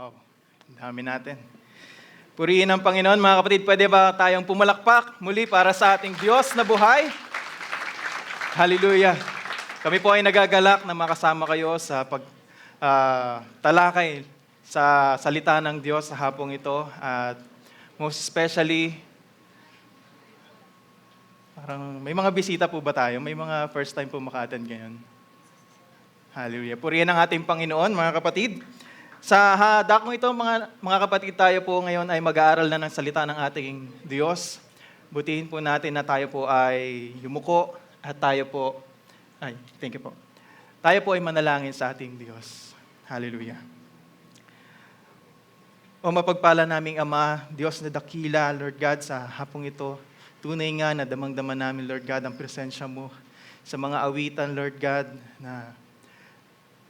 Wow, ang dami natin. Purihin ang Panginoon. Mga kapatid, pwede ba tayong pumalakpak muli para sa ating Diyos na buhay? Hallelujah. Kami po ay nagagalak na makasama kayo sa talakay sa salita ng Diyos sa hapong ito. At most especially, parang may mga bisita po ba tayo? May mga first time po maka-attend ngayon? Hallelujah. Purihin ang ating Panginoon, mga kapatid. Sa dakong ito, mga kapatid, tayo po ngayon ay mag-aaral na ng salita ng ating Diyos. Butihin po natin na tayo po ay yumuko at thank you po. Tayo po ay manalangin sa ating Diyos. Hallelujah. O mapagpala naming Ama, Diyos na dakila, Lord God, sa hapong ito, tunay nga na damang-dama namin, Lord God, ang presensya mo sa mga awitan, Lord God, na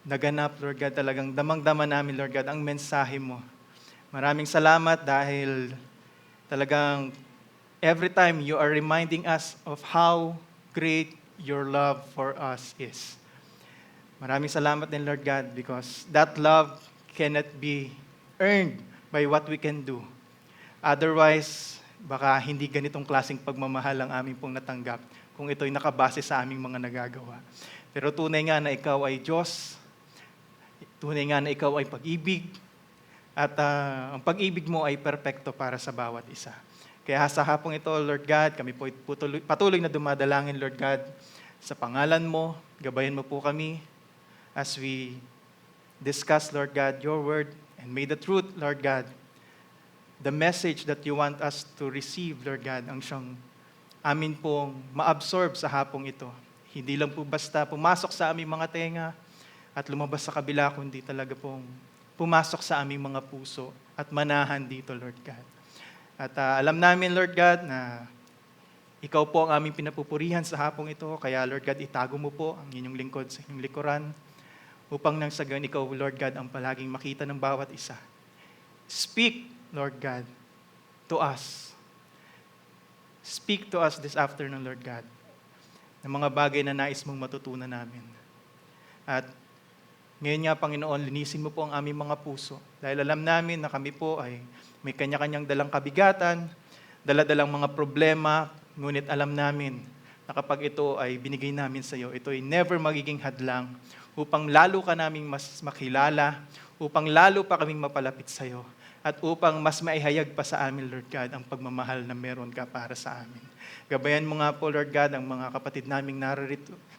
naganap, Lord God, talagang damang-dama namin, Lord God, ang mensahe mo. Maraming salamat dahil talagang every time you are reminding us of how great your love for us is. Maraming salamat din, Lord God, because that love cannot be earned by what we can do. Otherwise, baka hindi ganitong klaseng pagmamahal ang aming pong natanggap kung ito'y nakabase sa aming mga nagagawa. Pero tunay nga na ikaw ay Diyos. Tunay nga na ikaw ay pag-ibig at ang pag-ibig mo ay perpekto para sa bawat isa. Kaya sa hapong ito, Lord God, kami po patuloy na dumadalangin, Lord God, sa pangalan mo, gabayan mo po kami as we discuss, Lord God, your word, and may the truth, Lord God, the message that you want us to receive, Lord God, ang siyang amin pong ma-absorb sa hapong ito. Hindi lang po basta pumasok sa aming mga tenga, at lumabas sa kabila, kundi talaga pong pumasok sa aming mga puso at manahan dito, Lord God. At alam namin, Lord God, na ikaw po ang aming pinapupurihan sa hapong ito. Kaya, Lord God, itago mo po ang inyong lingkod sa inyong likuran upang nang sa ganun, ikaw, Lord God, ang palaging makita ng bawat isa. Speak, Lord God, to us. Speak to us this afternoon, Lord God, ng mga bagay na nais mong matutunan namin. At ngayon nga, Panginoon, linisin mo po ang aming mga puso. Dahil alam namin na kami po ay may kanya-kanyang dalang kabigatan, dala-dalang mga problema, ngunit alam namin na kapag ito ay binigay namin sa iyo, ito ay never magiging hadlang upang lalo ka naming mas makilala, upang lalo pa kaming mapalapit sa iyo, at upang mas maihayag pa sa amin, Lord God, ang pagmamahal na meron ka para sa amin. Gabayan mo nga po, Lord God, ang mga kapatid naming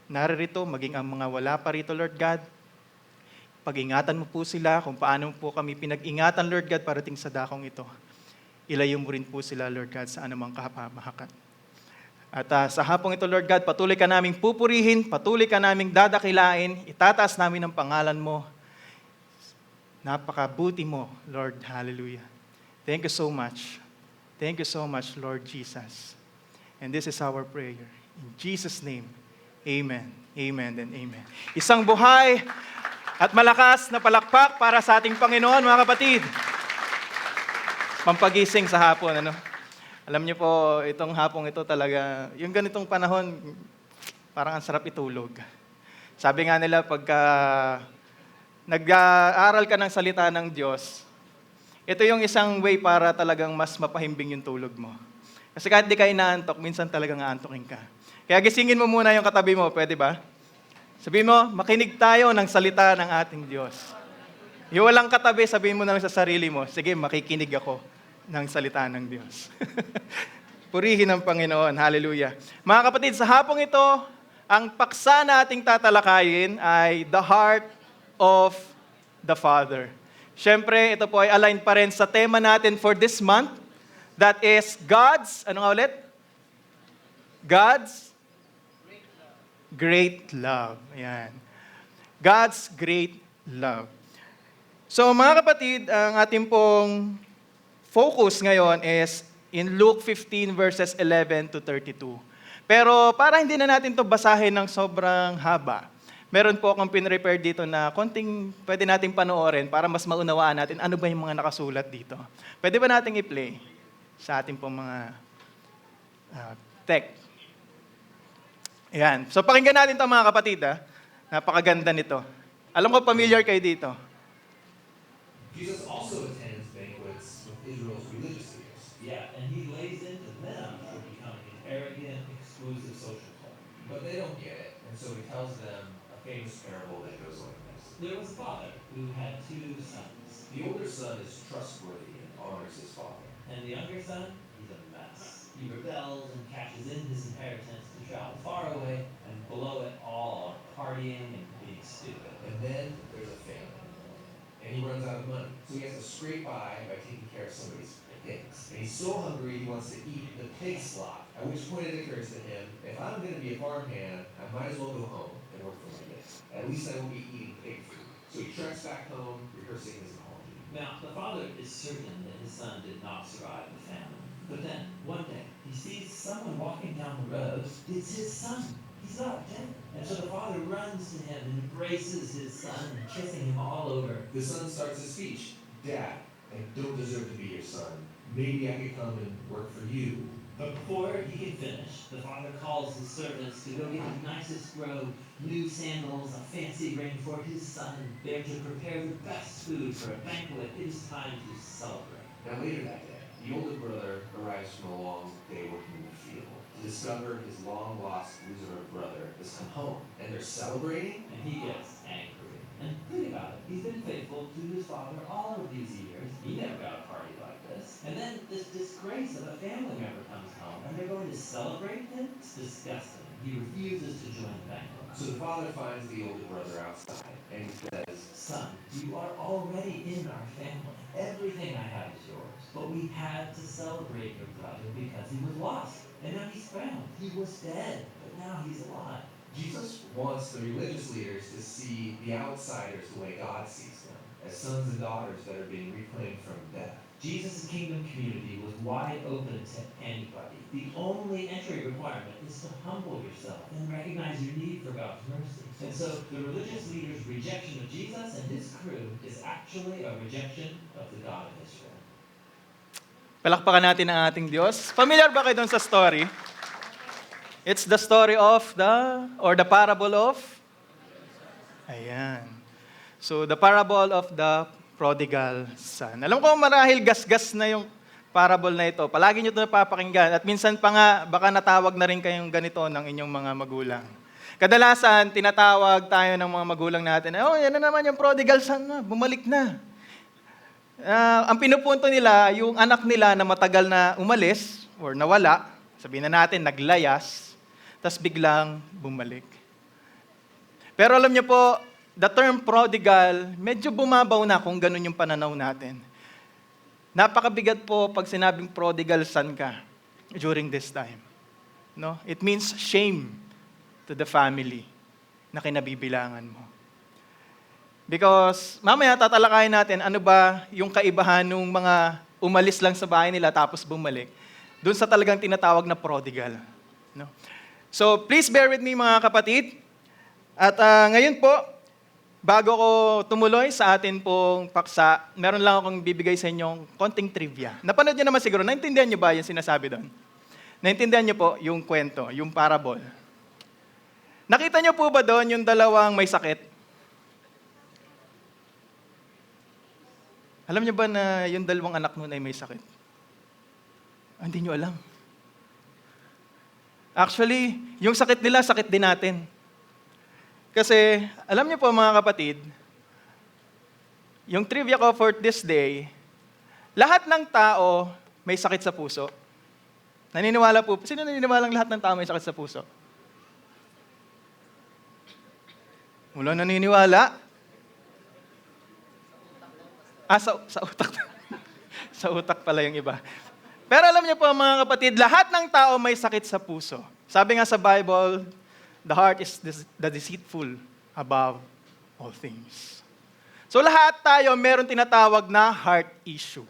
naririto, maging ang mga wala pa rito, Lord God. Pag-ingatan mo po sila kung paano po kami pinag-ingatan, Lord God, parating sa dakong ito. Ilayo mo rin po sila, Lord God, sa anumang kapamahakan. At sa hapong ito, Lord God, patuloy ka naming pupurihin, patuloy ka naming dadakilain, itataas namin ang pangalan mo. Napakabuti mo, Lord. Hallelujah. Thank you so much. Thank you so much, Lord Jesus. And this is our prayer. In Jesus' name, amen. Amen and amen. Isang buhay at malakas na palakpak para sa ating Panginoon, mga kapatid. Pampagising sa hapon, ano? Alam niyo po, itong hapong ito talaga, yung ganitong panahon, parang ang sarap itulog. Sabi nga nila, pagka nag-aaral ka ng salita ng Diyos, ito yung isang way para talagang mas mapahimbing yung tulog mo. Kasi kahit di ka inaantok, minsan talagang aantokin ka. Kaya gisingin mo muna yung katabi mo, pwede ba? Sabihin mo, makinig tayo ng salita ng ating Diyos. Yung walang katabi, sabihin mo na lang sa sarili mo, sige, makikinig ako ng salita ng Diyos. Purihin ang Panginoon. Hallelujah. Mga kapatid, sa hapong ito, ang paksa na ating tatalakayin ay the heart of the Father. Siyempre, ito po ay aligned pa rin sa tema natin for this month. That is God's, ano nga ulit? God's great love. Ayan. God's great love. So mga kapatid, ang ating pong focus ngayon is in Luke 15 verses 11 to 32. Pero para hindi na natin to basahin ng sobrang haba, meron po akong pinrepare dito na konting pwede nating panoorin para mas maunawaan natin ano ba yung mga nakasulat dito. Pwede ba nating i-play sa ating pong mga tech? Ayan. So pakinggan natin ito mga kapatid. Napakaganda nito. Alam ko familiar kayo dito. Jesus also tells them a famous parable that goes like this. There was a father who had 2 sons. The older son is trustworthy and honors his father. And the younger son, he's a mess. He rebels and cashes in his inheritance to travel far away and blow it all on partying and being stupid. And then there's a famine. And he runs out of money. So he has to scrape by taking care of somebody's pigs. And he's so hungry he wants to eat the pig slop. At which point it occurs to him, if I'm going to be a farmhand, I might as well go home and work for my dad. At least I won't be eating pig food. So he treks back home, rehearsing his apology. Now, the father is certain that his son did not survive the famine. But then, one day, he sees someone walking down the road. It's his son. He's not dead. And so the father runs to him and embraces his son, kissing him all over. The son starts his speech. Dad, I don't deserve to be your son. Maybe I could come and work for you. But before he can finish, the father calls his servants to go get the nicest robe, new sandals, a fancy ring for his son. They're to prepare the best food for a banquet. It is time to celebrate. Now later that day, the older brother arrives from a long day working in the field to discover his long-lost loser brother has come home. And they're celebrating, and he gets angry. And think about it. He's been faithful to his father all of these years. He never got a party like this. And then this disgrace of a family member comes home, and they're going to celebrate him? It's disgusting. He refuses to join the banquet. So the father finds the older brother outside, and he says, Son, you are already in our family. Everything I have is yours. But we had to celebrate your brother because he was lost. And now he's found. He was dead, but now he's alive. Jesus wants the religious leaders to see the outsiders the way God sees them, as sons and daughters that are being reclaimed from death. Jesus' kingdom community was wide open to anybody. The only entry requirement is to humble yourself and recognize your need for God's mercy. And so the religious leaders' rejection of Jesus and his crew is actually a rejection of the God of Israel. Palakpakan natin ang ating Diyos. Familiar ba kayo dun sa story? It's the story of the parable of? Ayan. So, the parable of the prodigal son. Alam ko marahil gasgas na yung parable na ito. Palagi nyo ito napapakinggan. At minsan pa nga, baka natawag na rin kayong ganito ng inyong mga magulang. Kadalasan, tinatawag tayo ng mga magulang natin, yan na naman yung prodigal son na, bumalik na. Ang pinupunto nila, yung anak nila na matagal na umalis or nawala, sabihin na natin, naglayas, tas biglang bumalik. Pero alam niyo po, the term prodigal, medyo bumabaw na kung ganun yung pananaw natin. Napakabigat po pag sinabing prodigal son ka during this time. No? It means shame to the family na kinabibilangan mo. Because mamaya tatalakayin natin ano ba yung kaibahan ng mga umalis lang sa bahay nila tapos bumalik. Doon sa talagang tinatawag na prodigal. No? So please bear with me mga kapatid. At ngayon po, bago ko tumuloy sa atin pong paksa, meron lang akong bibigay sa inyong konting trivia. Napanood niyo naman siguro, naintindihan niyo ba yung sinasabi doon? Naintindihan niyo po yung kwento, yung parable. Nakita niyo po ba doon yung dalawang may sakit? Alam niyo ba na yung dalawang anak nun ay may sakit? Hindi niyo alam. Actually, yung sakit nila, sakit din natin. Kasi, alam niyo po mga kapatid, yung trivia ko for this day, lahat ng tao may sakit sa puso. Naniniwala po, sino naniniwalang lahat ng tao may sakit sa puso? Wala naniniwala? Sa utak. Sa utak pala yung iba. Pero alam niyo po mga kapatid, lahat ng tao may sakit sa puso. Sabi nga sa Bible, the heart is the deceitful above all things. So lahat tayo meron tinatawag na heart issue.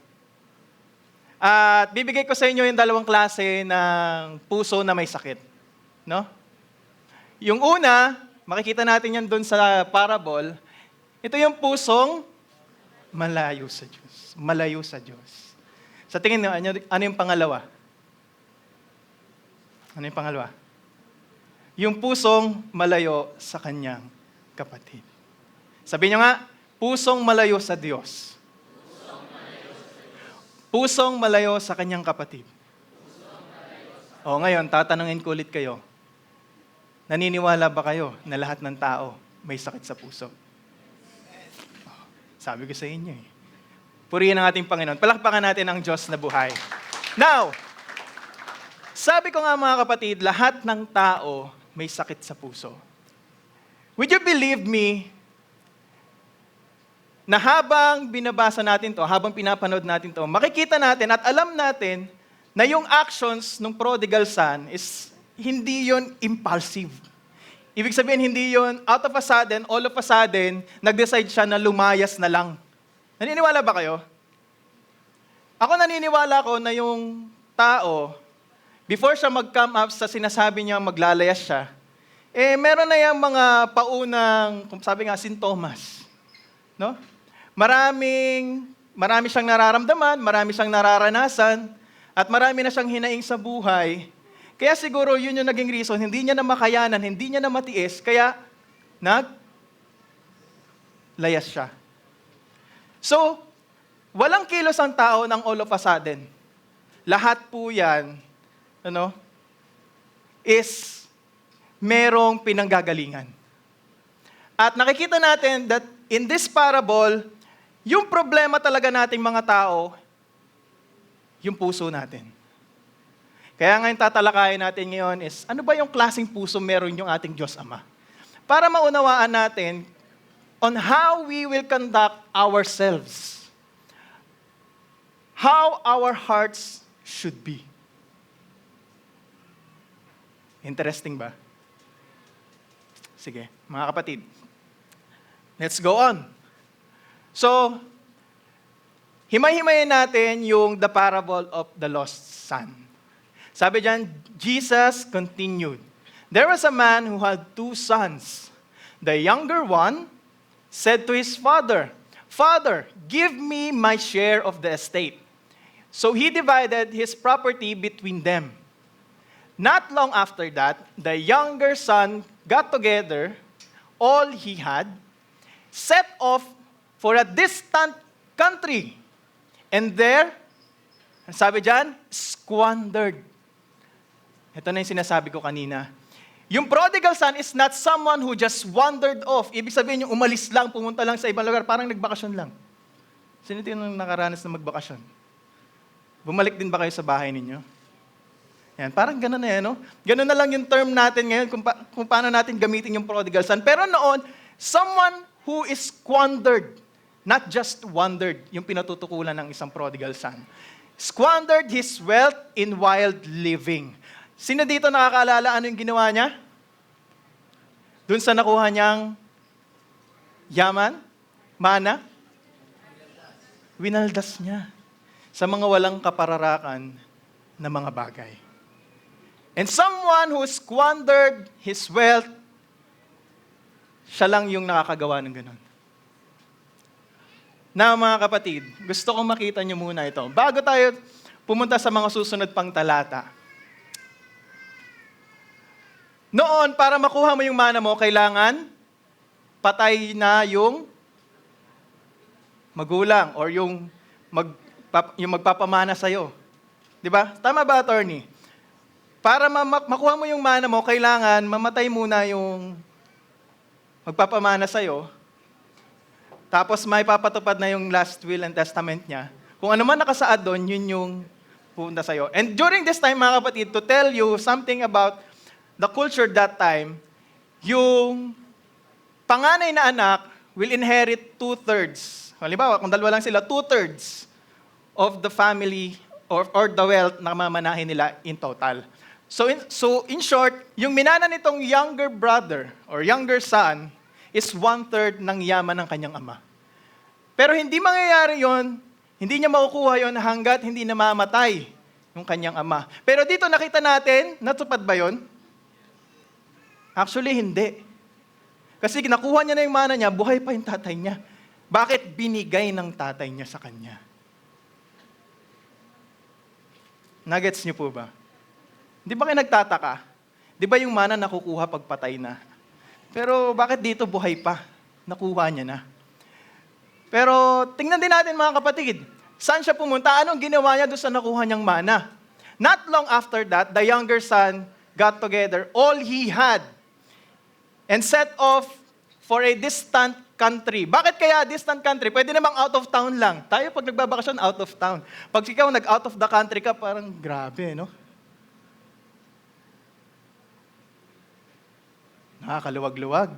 At bibigay ko sa inyo yung dalawang klase ng puso na may sakit. No? Yung una, makikita natin yan doon sa parable, ito yung pusong malayo sa Diyos. Malayo sa Diyos. Sa tingin niyo, ano yung pangalawa? Ano yung pangalawa? Yung pusong malayo sa kanyang kapatid. Sabi niyo nga, pusong malayo sa Diyos. Pusong malayo sa kanyang kapatid. O ngayon, tatanungin ko ulit kayo. Naniniwala ba kayo na lahat ng tao may sakit sa puso? Sabi ko sa inyo eh. Purihin ang ating Panginoon. Palakpakan natin ang Diyos na buhay. Now, sabi ko nga mga kapatid, lahat ng tao may sakit sa puso. Would you believe me na habang binabasa natin to, habang pinapanood natin to, makikita natin at alam natin na yung actions ng prodigal son is hindi yon impulsive. Ibig sabihin, hindi yon out of a sudden, all of a sudden, nag-decide siya na lumayas na lang. Naniniwala ba kayo? Ako naniniwala ko na yung tao, before siya mag-come up sa sinasabi niya maglalayas siya, meron na yung mga paunang, kung sabi nga, sintomas. No? Marami siyang nararamdaman, marami siyang nararanasan, at marami na siyang hinaing sa buhay. Kaya siguro yun yung naging reason, hindi niya na makayanan, hindi niya na matiis, kaya layas siya. So, walang kilos ang tao ng all of a sudden. Lahat po yan, is merong pinanggagalingan. At nakikita natin that in this parable, yung problema talaga nating mga tao, yung puso natin. Kaya nga yung tatalakayin natin ngayon is, ano ba yung klaseng puso meron yung ating Diyos Ama? Para maunawaan natin on how we will conduct ourselves. How our hearts should be. Interesting ba? Sige, mga kapatid. Let's go on. So, himay-himayin natin yung the parable of the lost son. Sabi diyan, Jesus continued. There was a man who had 2 sons. The younger one said to his father, "Father, give me my share of the estate." So he divided his property between them. Not long after that, the younger son got together all he had, set off for a distant country, and there, sabi diyan, squandered. Ito na yung sinasabi ko kanina. Yung prodigal son is not someone who just wandered off. Ibig sabihin yung umalis lang, pumunta lang sa ibang lugar, parang nagbakasyon lang. Sino yung nakaranas na magbakasyon? Bumalik din ba kayo sa bahay ninyo? Yan, parang gano'n na yan, no? Gano'n na lang yung term natin ngayon kung paano natin gamitin yung prodigal son. Pero noon, someone who is squandered, not just wandered, yung pinatutukulan ng isang prodigal son. Squandered his wealth in wild living. Sino dito nakakaalala ano yung ginawa niya? Doon sa nakuha niyang yaman, mana, winaldas niya sa mga walang kapararakan na mga bagay. And someone who squandered his wealth, siya lang yung nakakagawa ng ganun. Na mga kapatid, gusto kong makita niyo muna ito. Bago tayo pumunta sa mga susunod pang talata. Noon, para makuha mo yung mana mo, kailangan patay na yung magulang or yung magpapamana sa'yo. Di ba? Tama ba, attorney? Para makuha mo yung mana mo, kailangan mamatay muna yung magpapamana sa'yo. Tapos may papatupad na yung last will and testament niya. Kung ano man nakasaad doon, yun yung pupunta sa'yo. And during this time, mga kapatid, to tell you something about the culture that time, yung panganay na anak will inherit 2/3. Halimbawa, kung dalawa lang sila, 2/3 of the family or the wealth na mamanahin nila in total. So in short, yung minana nitong younger brother or younger son is 1/3 ng yaman ng kanyang ama. Pero hindi mangyayari yon, hindi niya makukuha yon hanggat hindi namamatay yung kanyang ama. Pero dito nakita natin, natupad ba yon? Actually, hindi. Kasi nakuha niya na yung mana niya, buhay pa yung tatay niya. Bakit binigay ng tatay niya sa kanya? Nuggets niyo po ba? Di ba kayo nagtataka? Di ba yung mana nakukuha pag patay na? Pero bakit dito buhay pa? Nakuha niya na. Pero tingnan din natin mga kapatid. Saan siya pumunta? Anong ginawa niya doon sa nakuha niyang mana? Not long after that, the younger son got together all he had. and set off for a distant country. Bakit kaya distant country? Pwede namang out of town lang. Tayo pag nagbabakasyon, out of town. Pag ikaw nag-out of the country ka, parang grabe, no? Nakakaluwag-luwag.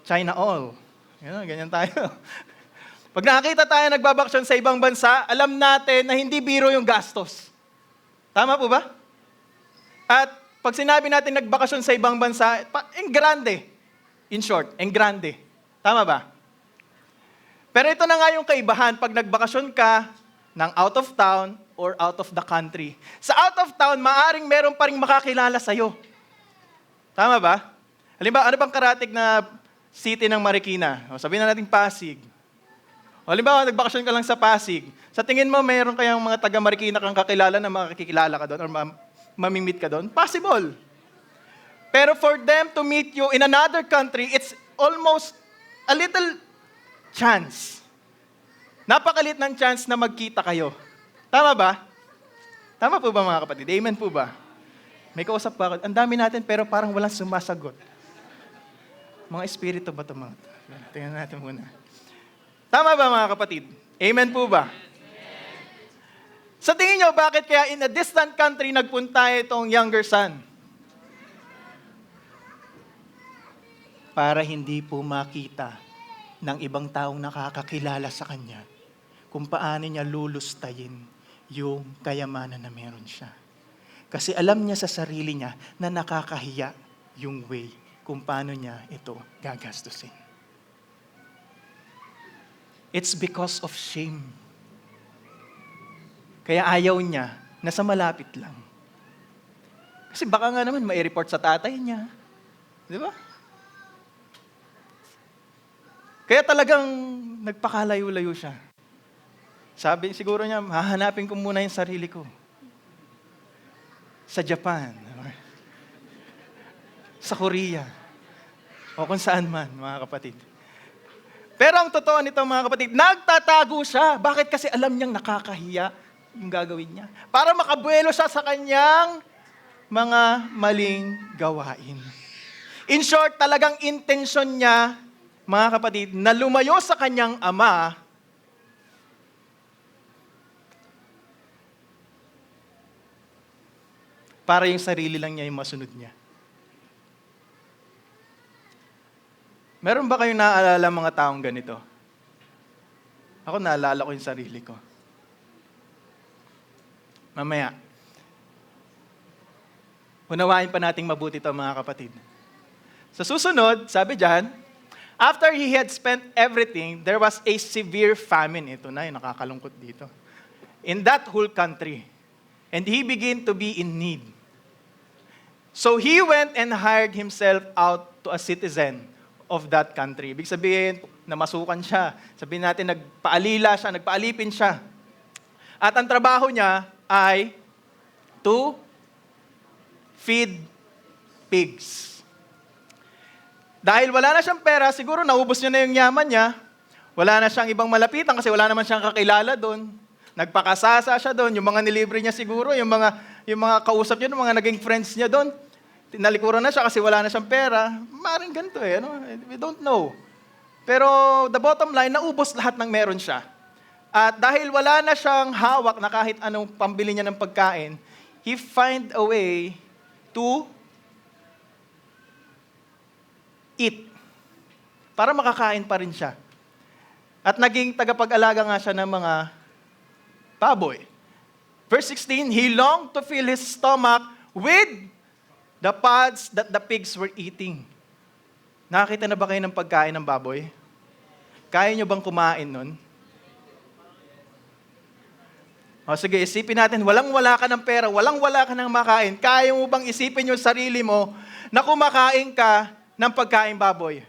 China all. Ganyan tayo. Pag nakakita tayo nagbabakasyon sa ibang bansa, alam natin na hindi biro yung gastos. Tama po ba? At pag sinabi natin nagbakasyon sa ibang bansa, en grande. In short, en grande. Tama ba? Pero ito na nga yung kaibahan pag nagbakasyon ka ng out of town or out of the country. Sa out of town, maaring meron pa rin makakilala sa'yo. Tama ba? Halimbawa, ano bang karatig na city ng Marikina? O, sabihin na natin Pasig. O, halimbawa, nagbakasyon ka lang sa Pasig. Sa tingin mo, mayroon kayang mga taga Marikina kang kakilala na makakikilala ka doon or mamimit ka doon? Possible. Pero for them to meet you in another country, it's almost a little chance. Napakalit ng chance na magkita kayo. Tama ba? Tama po ba mga kapatid? Amen po ba? May kausap pa ako. Ang dami natin pero parang walang sumasagot. Mga espiritu ba ito mga ito? Tingnan natin muna. Tama ba mga kapatid? Amen po ba? Sa tingin nyo, bakit kaya in a distant country nagpunta itong younger son? Para hindi po makita ng ibang taong nakakakilala sa kanya kung paano niya lulustayin yung kayamanan na meron siya. Kasi alam niya sa sarili niya na nakakahiya yung way kung paano niya ito gagastusin. It's because of shame. Kaya ayaw niya na sa malapit lang. Kasi baka nga naman mai-report sa tatay niya. Di ba? Kaya talagang nagpakalayo-layo siya. Sabi siguro niya, hahanapin ko muna yung sarili ko. Sa Japan. Sa Korea. O kung saan man, mga kapatid. Pero ang totoo nito, mga kapatid, nagtatago siya. Bakit? Kasi alam niyang nakakahiya yung gagawin niya. Para makabuelo siya sa kanyang mga maling gawain. In short, talagang intention niya, mga kapatid, na lumayo sa kanyang ama para yung sarili lang niya yung masunod niya. Meron ba kayong naaalala mga taong ganito? Ako naalala ko yung sarili ko. Mamaya. Unawain pa nating mabuti ito mga kapatid. Sa susunod, sabi diyan, after he had spent everything, there was a severe famine. Ito na yung nakakalungkot dito. In that whole country. And he began to be in need. So he went and hired himself out to a citizen of that country. Ibig sabihin, namasukan siya. Sabihin natin, nagpaalila siya, nagpaalipin siya. At ang trabaho niya ay to feed pigs. Dahil wala na siyang pera, siguro naubos niya na yung yaman niya. Wala na siyang ibang malapitan kasi wala naman siyang kakilala doon. Nagpakasasa siya doon. Yung mga nilibre niya siguro, yung mga kausap niya, yung mga naging friends niya doon, tinalikuran na siya kasi wala na siyang pera. Maring ganito no? We don't know. Pero the bottom line, naubos lahat ng meron siya. At dahil wala na siyang hawak na kahit anong pambili niya ng pagkain, he find a way to eat. Para makakain pa rin siya. At naging tagapag-alaga nga siya ng mga baboy. Verse 16, he longed to fill his stomach with the pods that the pigs were eating. Nakakita na ba kayo ng pagkain ng baboy? Kaya nyo bang kumain nun? O sige, isipin natin, walang-wala ka ng pera, walang-wala ka ng makain. Kaya mo bang isipin yung sarili mo na kumakain ka ng pagkain baboy?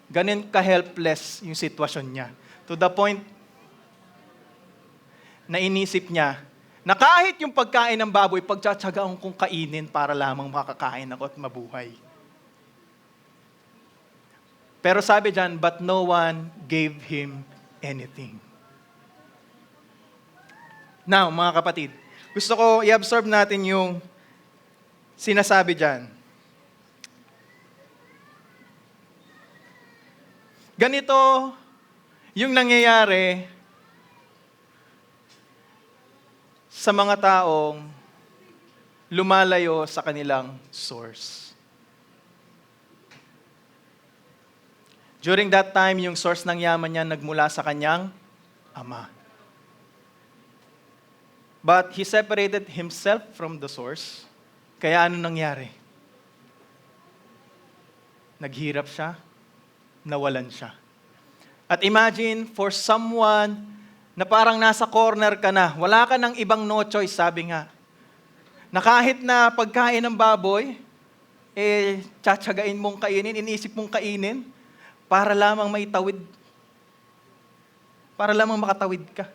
Ganun ka-helpless yung sitwasyon niya. To the point na inisip niya, na kahit yung pagkain ng baboy, pagtsatsagaan kong kainin para lamang makakain ako at mabuhay. Pero sabi dyan, but no one gave him anything. Now, mga kapatid, gusto ko i-absorb natin yung sinasabi dyan. Ganito yung nangyayari sa mga taong lumalayo sa kanilang source. During that time, yung source ng yaman niya nagmula sa kanyang ama. But he separated himself from the source. Kaya ano nangyari? Naghirap siya, nawalan siya. At imagine, for someone na parang nasa corner ka na, wala ka ng ibang no choice, sabi nga, na kahit na pagkain ng baboy, tsatsagain mong kainin, iniisip mong kainin, para lamang may tawid. Para lamang makatawid ka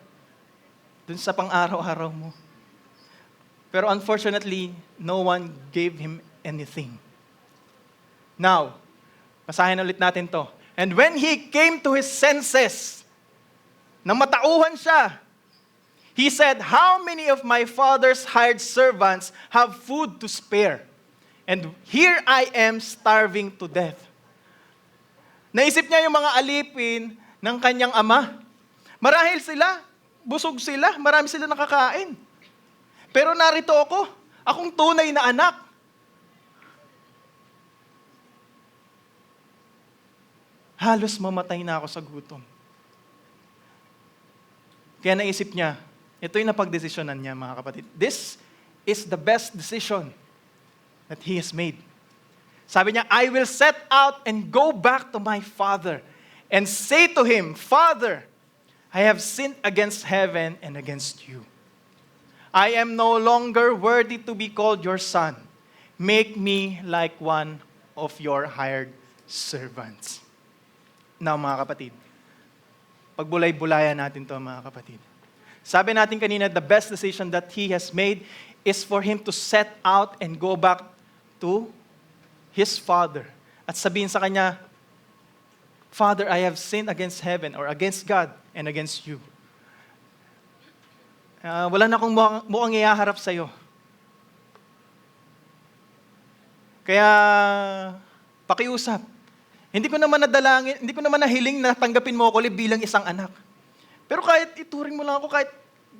dun sa pang-araw-araw mo. Pero unfortunately, no one gave him anything. Now, basahin ulit natin to. And when he came to his senses, na matauhan siya, he said, "How many of my father's hired servants have food to spare? And here I am starving to death." Naisip niya yung mga alipin ng kanyang ama. Marahil sila, busog sila, marami sila nakakain. Pero narito ako, akong tunay na anak. Halos mamatay na ako sa gutom. Kaya naisip niya, ito yung napagdesisyonan niya, mga kapatid. This is the best decision that he has made. Sabi niya, "I will set out and go back to my father and say to him, 'Father, I have sinned against heaven and against you. I am no longer worthy to be called your son. Make me like one of your hired servants.'" Now, mga kapatid, pagbulay-bulayan natin to, mga kapatid. Sabi natin kanina, the best decision that he has made is for him to set out and go back to his father. At sabihin sa kanya, "Father, I have sinned against heaven," or against God and against you. Wala na akong mukhang ihaharap sa'yo. Kaya, pakiusap. Hindi ko naman nadalangin, hindi ko naman nahiling na tanggapin mo ako bilang isang anak. Pero kahit ituring mo lang ako, kahit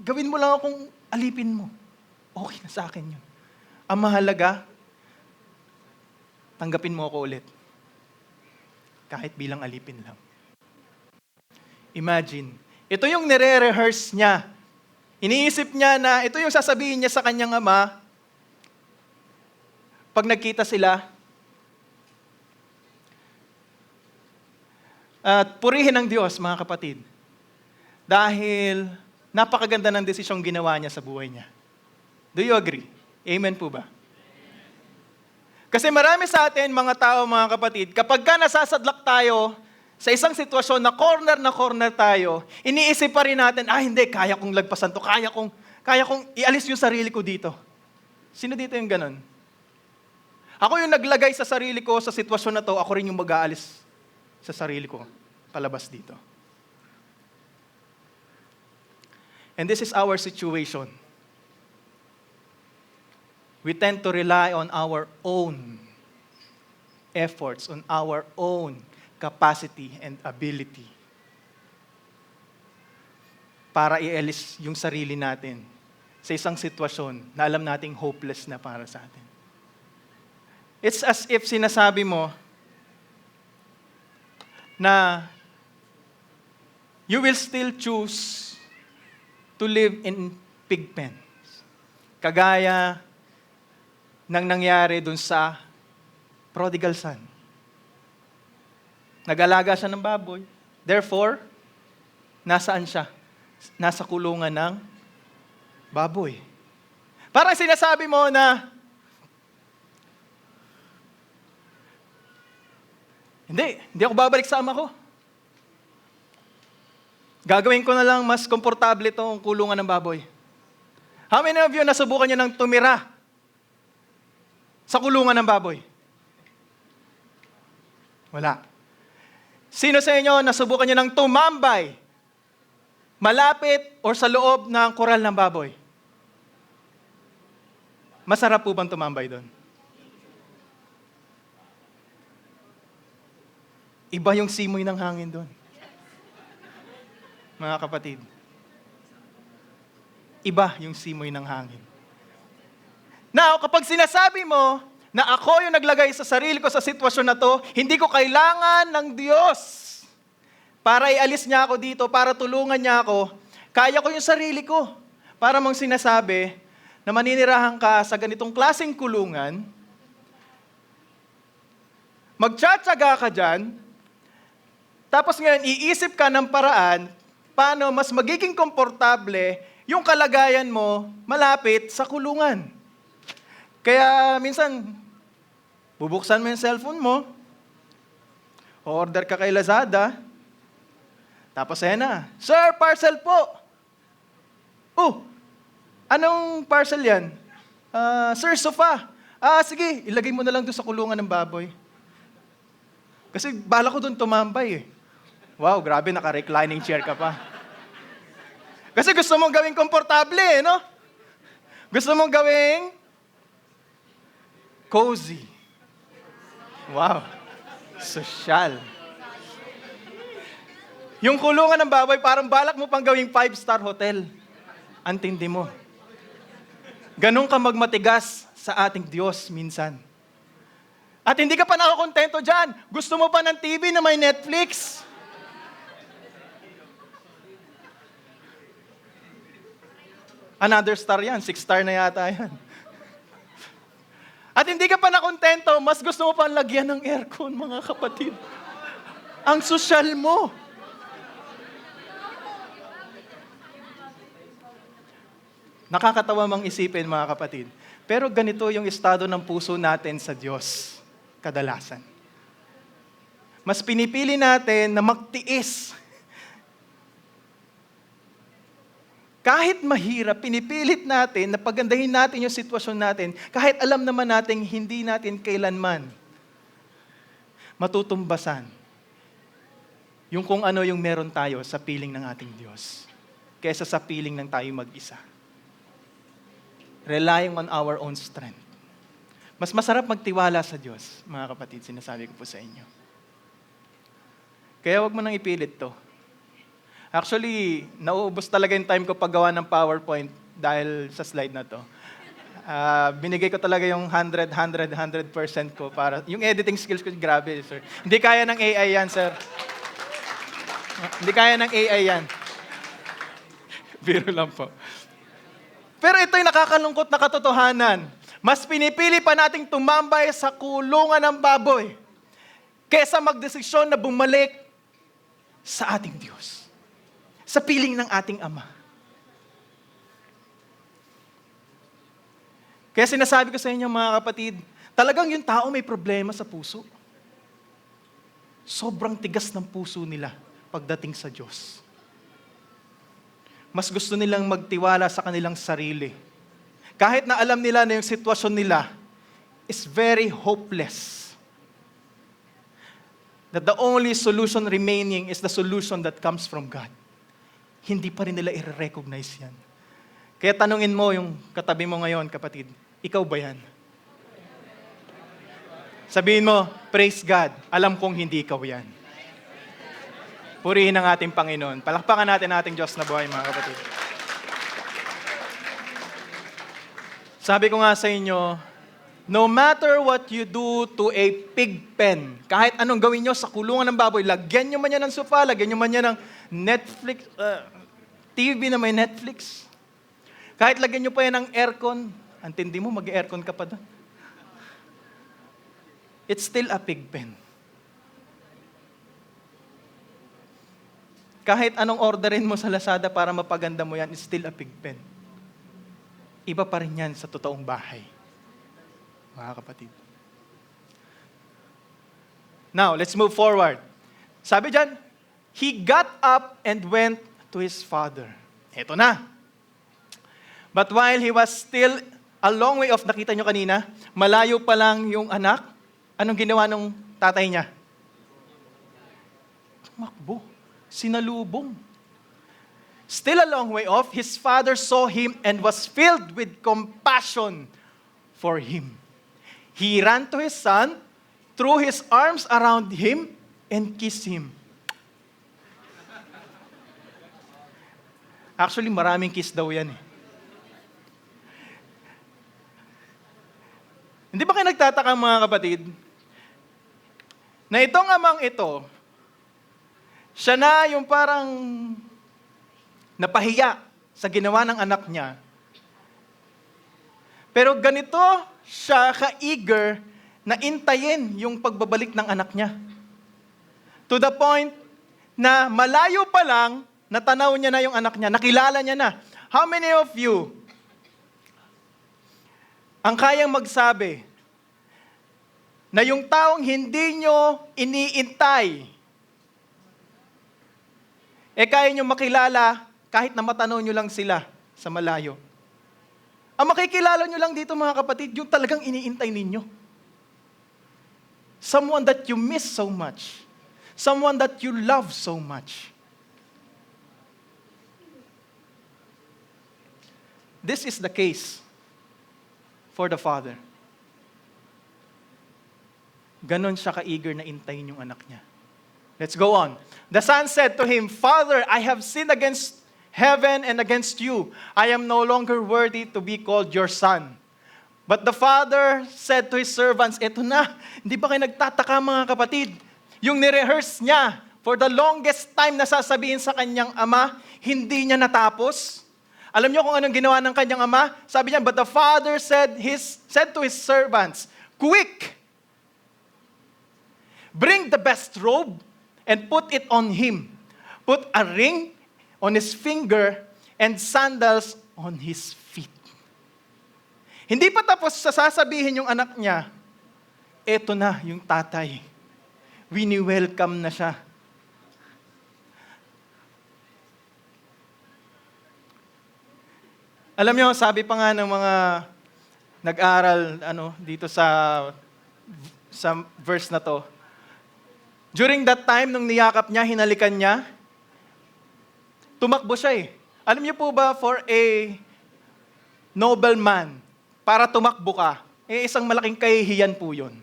gawin mo lang akong alipin mo, okay na sa akin yun. Ang mahalaga, tanggapin mo ako ulit. Kahit bilang alipin lang. Imagine, ito yung nire-rehearse niya. Iniisip niya na ito yung sasabihin niya sa kanyang ama pag nagkita sila. At purihin ang Diyos, mga kapatid. Dahil napakaganda ng desisyong ginawa niya sa buhay niya. Do you agree? Amen po ba? Kasi marami sa atin, mga tao, mga kapatid, kapag ka nasasadlak tayo sa isang sitwasyon na corner tayo, iniisip pa rin natin, hindi, kaya kong lagpasan to, kaya kong ialis yung sarili ko dito. Sino dito yung ganun? Ako yung naglagay sa sarili ko sa sitwasyon na to, ako rin yung mag-aalis sa sarili ko palabas dito. And this is our situation. We tend to rely on our own efforts, on our own capacity and ability para ialis yung sarili natin sa isang sitwasyon na alam nating hopeless na para sa atin. It's as if sinasabi mo na you will still choose to live in pig pens. Kagaya ng nangyari dun sa prodigal son. Nag-alaga siya ng baboy. Therefore, nasaan siya? Nasa kulungan ng baboy. Parang sinasabi mo na, hindi ako babalik sa ama ko. Gagawin ko na lang mas komportable itong kulungan ng baboy. How many of you nasubukan nyo ng tumira sa kulungan ng baboy? Wala. Sino sa inyo nasubukan nyo ng tumambay malapit or sa loob ng koral ng baboy? Masarap po bang tumambay doon? Iba yung simoy ng hangin doon. Mga kapatid. Iba yung simoy ng hangin. Now, kapag sinasabi mo na ako yung naglagay sa sarili ko sa sitwasyon na to, hindi ko kailangan ng Diyos para ialis niya ako dito, para tulungan niya ako, kaya ko yung sarili ko. Para mong sinasabi na maninirahan ka sa ganitong klaseng kulungan, magtsatsaga ka dyan, tapos ngayon iisip ka ng paraan paano mas magiging komportable yung kalagayan mo malapit sa kulungan. Kaya minsan, bubuksan mo yung cellphone mo, order ka kay Lazada, tapos ayan na, "Sir, parcel po." "Oh, anong parcel yan?" "Sir, sofa." Sige, ilagay mo na lang doon sa kulungan ng baboy. Kasi bala ko doon tumambay eh. Wow, grabe, naka-reclining chair ka pa. Kasi gusto mong gawing komportable eh, no? Gusto mong gawing cozy. Wow. Sosyal. Yung kulungan ng baboy, parang balak mo pang gawing 5-star hotel. Antindi mo. Ganun ka magmatigas sa ating Diyos minsan. At hindi ka pa nakakontento dyan. Gusto mo pa ng TV na may Netflix. Another star yan. 6-star na yata yan. At hindi ka pa nakontento, mas gusto mo pang lagyan ng aircon, mga kapatid. Ang sosyal mo. Nakakatawa mang isipin, mga kapatid. Pero ganito yung estado ng puso natin sa Diyos, kadalasan. Mas pinipili natin na magtiis. Kahit mahirap, pinipilit natin na pagandahin natin yung sitwasyon natin, kahit alam naman natin hindi natin kailanman matutumbasan yung kung ano yung meron tayo sa piling ng ating Diyos kaysa sa piling ng tayo mag-isa. Relying on our own strength. Mas masarap magtiwala sa Diyos, mga kapatid, sinasabi ko po sa inyo. Kaya wag mo nang ipilit to. Actually, nauubos talaga yung time ko paggawa ng PowerPoint dahil sa slide na to. Binigay ko talaga yung 100% ko para, yung editing skills ko, grabe, sir. Hindi kaya ng AI yan, sir. Hindi kaya ng AI yan. Biro lang po. Pero ito'y nakakalungkot na katotohanan. Mas pinipili pa nating tumambay sa kulungan ng baboy kaysa magdesisyon na bumalik sa ating Diyos. Sa piling ng ating Ama. Kaya sinasabi ko sa inyo, mga kapatid, talagang yung tao may problema sa puso. Sobrang tigas ng puso nila pagdating sa Diyos. Mas gusto nilang magtiwala sa kanilang sarili. Kahit na alam nila na yung sitwasyon nila is very hopeless. That the only solution remaining is the solution that comes from God. Hindi pa rin nila i-recognize yan. Kaya tanungin mo yung katabi mo ngayon, kapatid, ikaw ba yan? Sabihin mo, praise God, alam kong hindi ikaw yan. Purihin ang ating Panginoon. Palakpakan natin ating Diyos na buhay, mga kapatid. Sabi ko nga sa inyo, no matter what you do to a pig pen, kahit anong gawin nyo sa kulungan ng baboy, lagyan nyo man yan ng sofa, lagyan nyo man yan ng Netflix, TV na may Netflix. Kahit lagyan nyo pa yan ng aircon, antindi mo, mag-aircon ka pa doon. It's still a pig pen. Kahit anong orderin mo sa Lazada para mapaganda mo yan, it's still a pig pen. Iba pa rin yan sa totoong bahay. Mga kapatid. Now, let's move forward. Sabi dyan, he got up and went to his father. Eto na. But while he was still a long way off, nakita nyo kanina, malayo pa lang yung anak, anong ginawa ng tatay niya? Tumakbo. Sinalubong. Still a long way off, his father saw him and was filled with compassion for him. He ran to his son, threw his arms around him, and kiss him. Actually, maraming kiss daw yan eh. Hindi ba kayo nagtataka mga kapatid? Na itong amang ito, siya na yung parang napahiya sa ginawa ng anak niya. Pero ganito siya ka-eager na intayin yung pagbabalik ng anak niya. To the point na malayo pa lang, natanaw niya na yung anak niya, nakilala niya na. How many of you ang kayang magsabi na yung taong hindi nyo iniintay, kaya nyo makilala kahit na matanaw nyo lang sila sa malayo? Ang makikilala nyo lang dito mga kapatid, yung talagang iniintay ninyo. Someone that you miss so much. Someone that you love so much. This is the case for the father. Ganon siya ka-eager na intayin yung anak niya. Let's go on. The son said to him, "Father, I have sinned against heaven and against you. I am no longer worthy to be called your son." But the father said to his servants, eto na, hindi ba kayo nagtataka mga kapatid? Yung nirehearse niya for the longest time na sasabihin sa kanyang ama, hindi niya natapos. Alam niyo kung anong ginawa ng kanyang ama? Sabi niya, but the father said to his servants, "Quick! Bring the best robe and put it on him. Put a ring on his finger and sandals on his feet." Hindi pa tapos sa sasabihin yung anak niya, eto na yung tatay. Wini-welcome na siya. Alam niyo, sabi pa nga ng mga nag-aaral dito sa verse na to, during that time, nung niyakap niya, hinalikan niya, tumakbo siya eh. Alam niyo po ba, for a nobleman, para tumakbo ka, isang malaking kahihiyan po yun.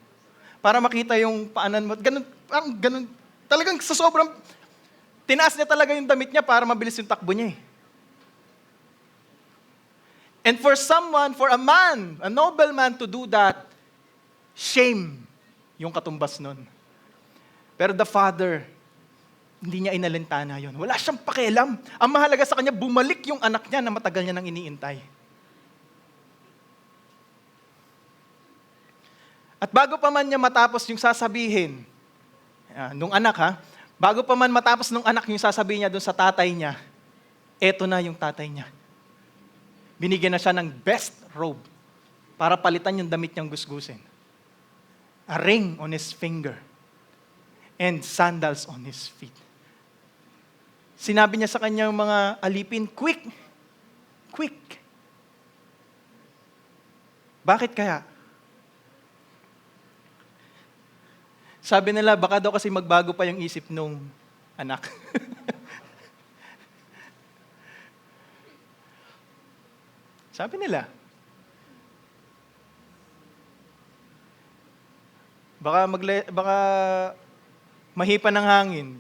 Para makita yung paanan mo. Ganun. Talagang sa sobrang, tinaas niya talaga yung damit niya para mabilis yung takbo niya eh. And for a man, a nobleman to do that, shame yung katumbas nun. Pero the father, hindi niya inalintana yun. Wala siyang pakialam. Ang mahalaga sa kanya, bumalik yung anak niya na matagal niya nang iniintay. At bago pa man niya matapos yung sasabihin, nung anak bago pa man matapos nung anak yung sasabihin niya dun sa tatay niya, eto na yung tatay niya. Binigyan na siya ng best robe para palitan yung damit niyang gusgusin. A ring on his finger and sandals on his feet. Sinabi niya sa kanyang mga alipin, "Quick! Quick!" Bakit kaya? Sabi nila, baka daw kasi magbago pa yung isip nung anak. Sabi nila. Baka mahipa ng hangin.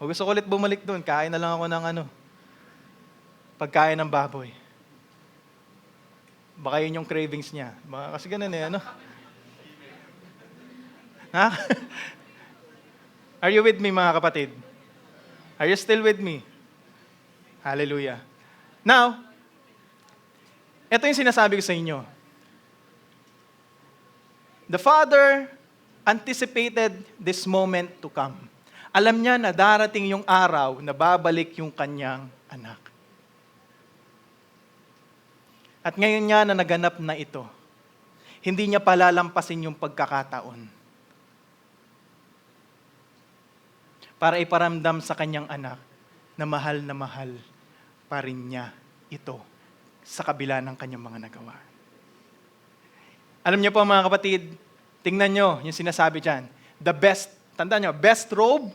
O gusto ko ulit bumalik doon, kain na lang ako ng pagkain ng baboy. Baka yun yung cravings niya. Baka kasi ganun Ha? Are you with me mga kapatid? Are you still with me? Hallelujah. Now, ito yung sinasabi ko sa inyo. The father anticipated this moment to come. Alam niya na darating yung araw na babalik yung kanyang anak. At ngayon niya na naganap na ito, hindi niya palalampasin yung pagkakataon para iparamdam sa kanyang anak na mahal pa rin niya ito sa kabila ng kanyang mga nagawa. Alam niyo po mga kapatid, tingnan niyo yung sinasabi dyan. Tandaan niyo, best robe,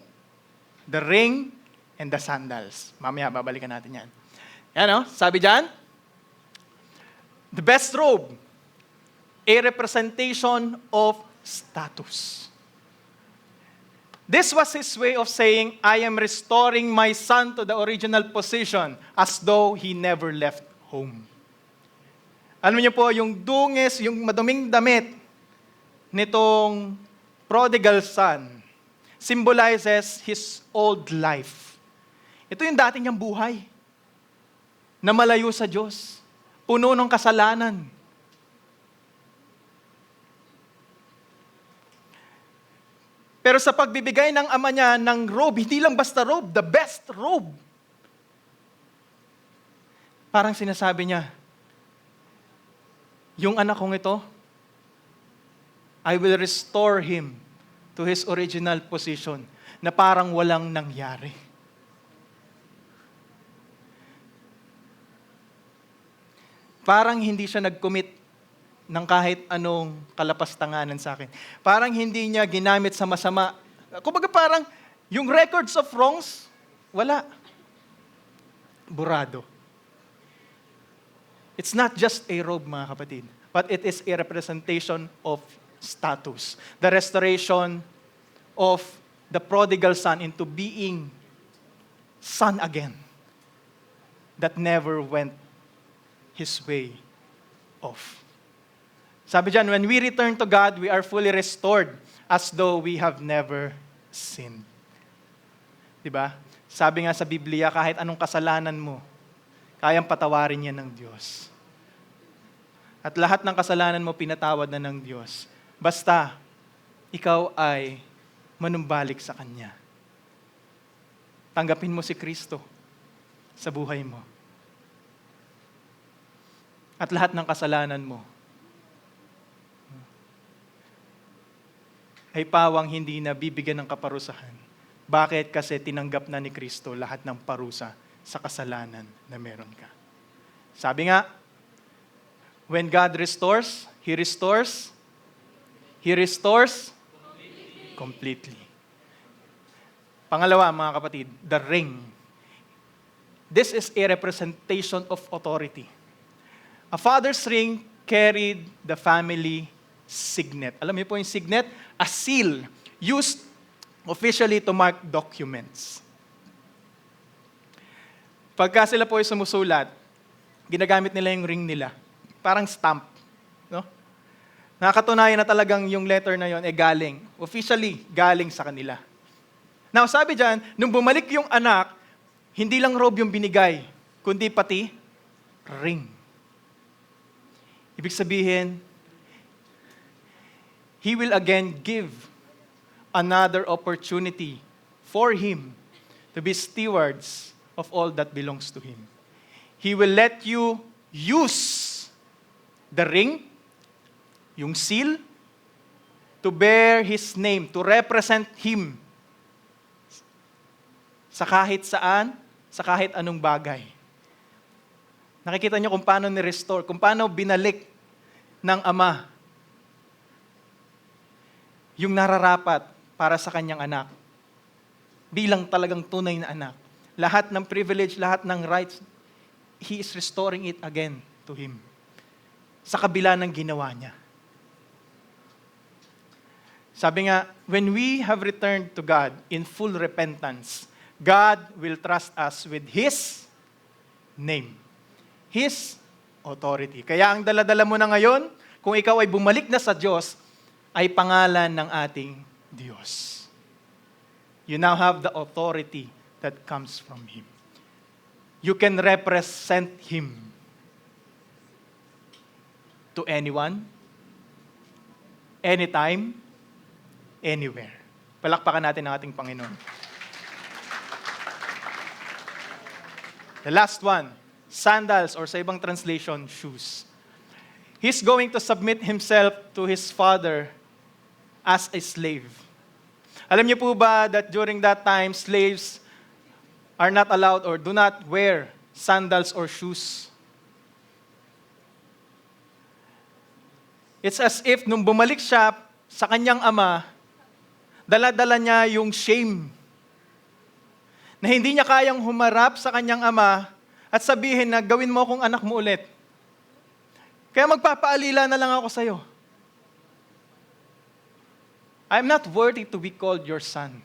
the ring, and the sandals. Mamaya, babalikan natin yan. Sabi dyan, the best robe, a representation of status. This was his way of saying, I am restoring my son to the original position as though he never left home. Alam niyo po, yung dungis, yung maduming damit nitong prodigal son symbolizes his old life. Ito yung dati niyang buhay na malayo sa Diyos, puno ng kasalanan. Pero sa pagbibigay ng ama niya ng robe, hindi lang basta robe, the best robe. Parang sinasabi niya, yung anak kong ito, I will restore him to his original position na parang walang nangyari. Parang hindi siya nag-commit ng kahit anong kalapastanganan sa akin. Parang hindi niya ginamit sa masama. Kumbaga parang yung records of wrongs, wala. Burado. It's not just a robe, mga kapatid, but it is a representation of status. The restoration of the prodigal son into being son again that never went his way off. Sabi dyan, when we return to God, we are fully restored as though we have never sinned. Diba? Sabi nga sa Biblia, kahit anong kasalanan mo, kayang patawarin yan ng Diyos. At lahat ng kasalanan mo, pinatawad na ng Diyos. Basta, ikaw ay manumbalik sa Kanya. Tanggapin mo si Kristo sa buhay mo. At lahat ng kasalanan mo, ay pawang hindi na bibigyan ng kaparusahan. Bakit? Kasi tinanggap na ni Kristo lahat ng parusa sa kasalanan na meron ka. Sabi nga, when God restores, He restores completely. Pangalawa, mga kapatid, the ring. This is a representation of authority. A father's ring carried the family signet. Alam niyo po yung signet? A seal used officially to mark documents. Pagka sila po ay sumusulat, ginagamit nila yung ring nila. Parang stamp. No? Nakakatunayan na talagang yung letter na yon ay officially galing sa kanila. Now, sabi dyan, nung bumalik yung anak, hindi lang robe yung binigay, kundi pati ring. Ibig sabihin, He will again give another opportunity for him to be stewards of all that belongs to him. He will let you use the ring, yung seal, to bear his name, to represent him sa kahit saan, sa kahit anong bagay. Nakikita niyo kung paano ni-restore, kung paano binalik ng ama yung nararapat para sa kanyang anak. Bilang talagang tunay na anak. Lahat ng privilege, lahat ng rights, He is restoring it again to him. Sa kabila ng ginawa niya. Sabi nga, when we have returned to God in full repentance, God will trust us with His name. His authority. Kaya ang dala-dala mo na ngayon, kung ikaw ay bumalik na sa Diyos, ay pangalan ng ating Diyos. You now have the authority that comes from Him. You can represent Him to anyone, anytime, anywhere. Palakpakan natin ang ating Panginoon. The last one, sandals or sa ibang translation, shoes. He's going to submit himself to his father as a slave. Alam niyo po ba that during that time, slaves are not allowed or do not wear sandals or shoes? It's as if nung bumalik siya sa kanyang ama, dala-dala niya yung shame na hindi niya kayang humarap sa kanyang ama at sabihin na gawin mo akong anak mo ulit. Kaya magpapaalila na lang ako sa'yo. I'm not worthy to be called your son.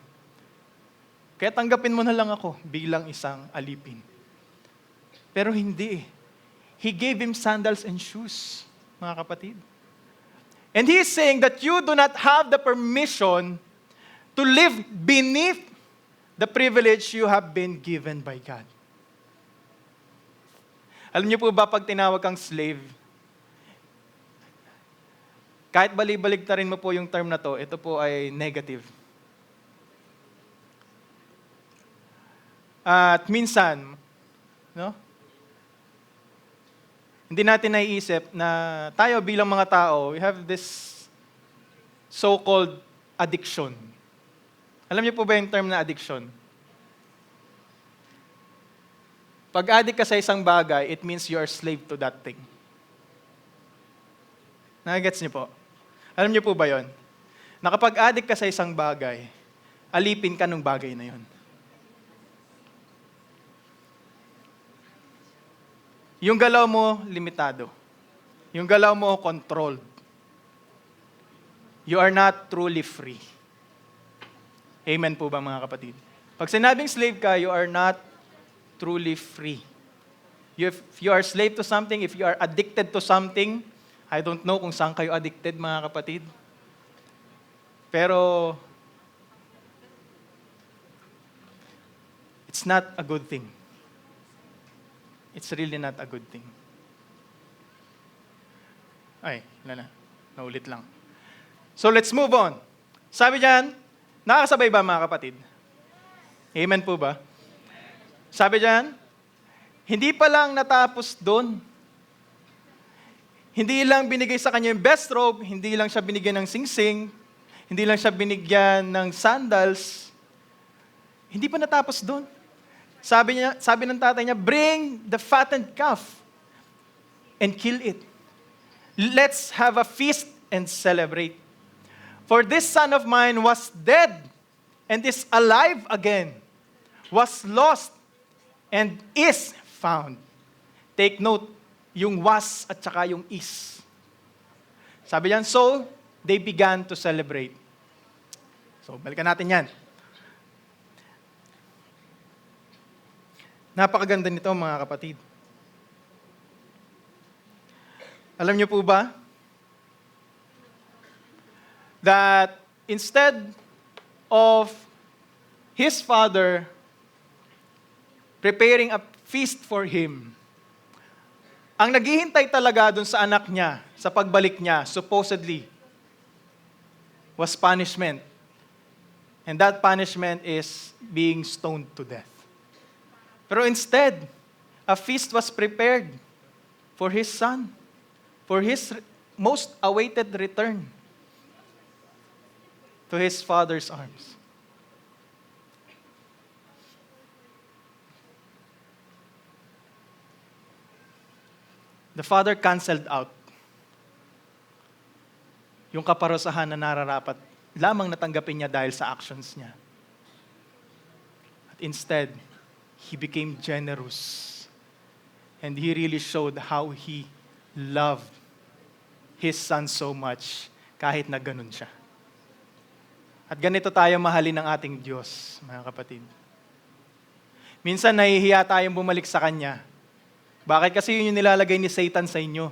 Kaya tanggapin mo na lang ako bilang isang alipin. Pero hindi. He gave him sandals and shoes, mga kapatid. And he is saying that you do not have the permission to live beneath the privilege you have been given by God. Alam niyo po ba, pag tinawag kang slave, kahit bali-baligtarin mo po yung term na to, ito po ay negative. At minsan, no? Hindi natin naiisip na tayo bilang mga tao, we have this so-called addiction. Alam niyo po ba yung term na addiction? Pag addict ka sa isang bagay, it means you are slave to that thing. Nagets niyo po? Alam niyo po ba yon? Na kapag addict ka sa isang bagay, alipin ka ng bagay na yon. Yung galaw mo, limitado. Yung galaw mo, controlled. You are not truly free. Amen po ba, mga kapatid? Pag sinabing slave ka, you are not truly free. If you are slave to something, if you are addicted to something, I don't know kung saan kayo addicted, mga kapatid. Pero, it's not a good thing. It's really not a good thing. Ay, wala na. Naulit lang. So, let's move on. Sabi diyan, nakakasabay ba, mga kapatid? Amen po ba? Sabi diyan, hindi pa lang natapos doon. Hindi lang binigay sa kanya yung best robe, hindi lang siya binigyan ng singsing, hindi lang siya binigyan ng sandals. Hindi pa natapos doon. Sabi ng tatay niya, bring the fattened calf and kill it. Let's have a feast and celebrate. For this son of mine was dead and is alive again, was lost and is found. Take note, yung was at saka yung is. Sabi niyan, so they began to celebrate. So, balikan natin yan. Napakaganda nito, mga kapatid. Alam niyo po ba that instead of his father preparing a feast for him, ang naghihintay talaga dun sa anak niya, sa pagbalik niya, supposedly, was punishment. And that punishment is being stoned to death. Pero instead, a feast was prepared for his son, for his most awaited return to his father's arms. The father canceled out yung kaparusahan na nararapat lamang natanggapin niya dahil sa actions niya. At instead, he became generous. And he really showed how he loved his son so much kahit na ganun siya. At ganito tayo mahalin ng ating Diyos, mga kapatid. Minsan nahihiya tayong bumalik sa Kanya. Bakit? Kasi yun yung nilalagay ni Satan sa inyo.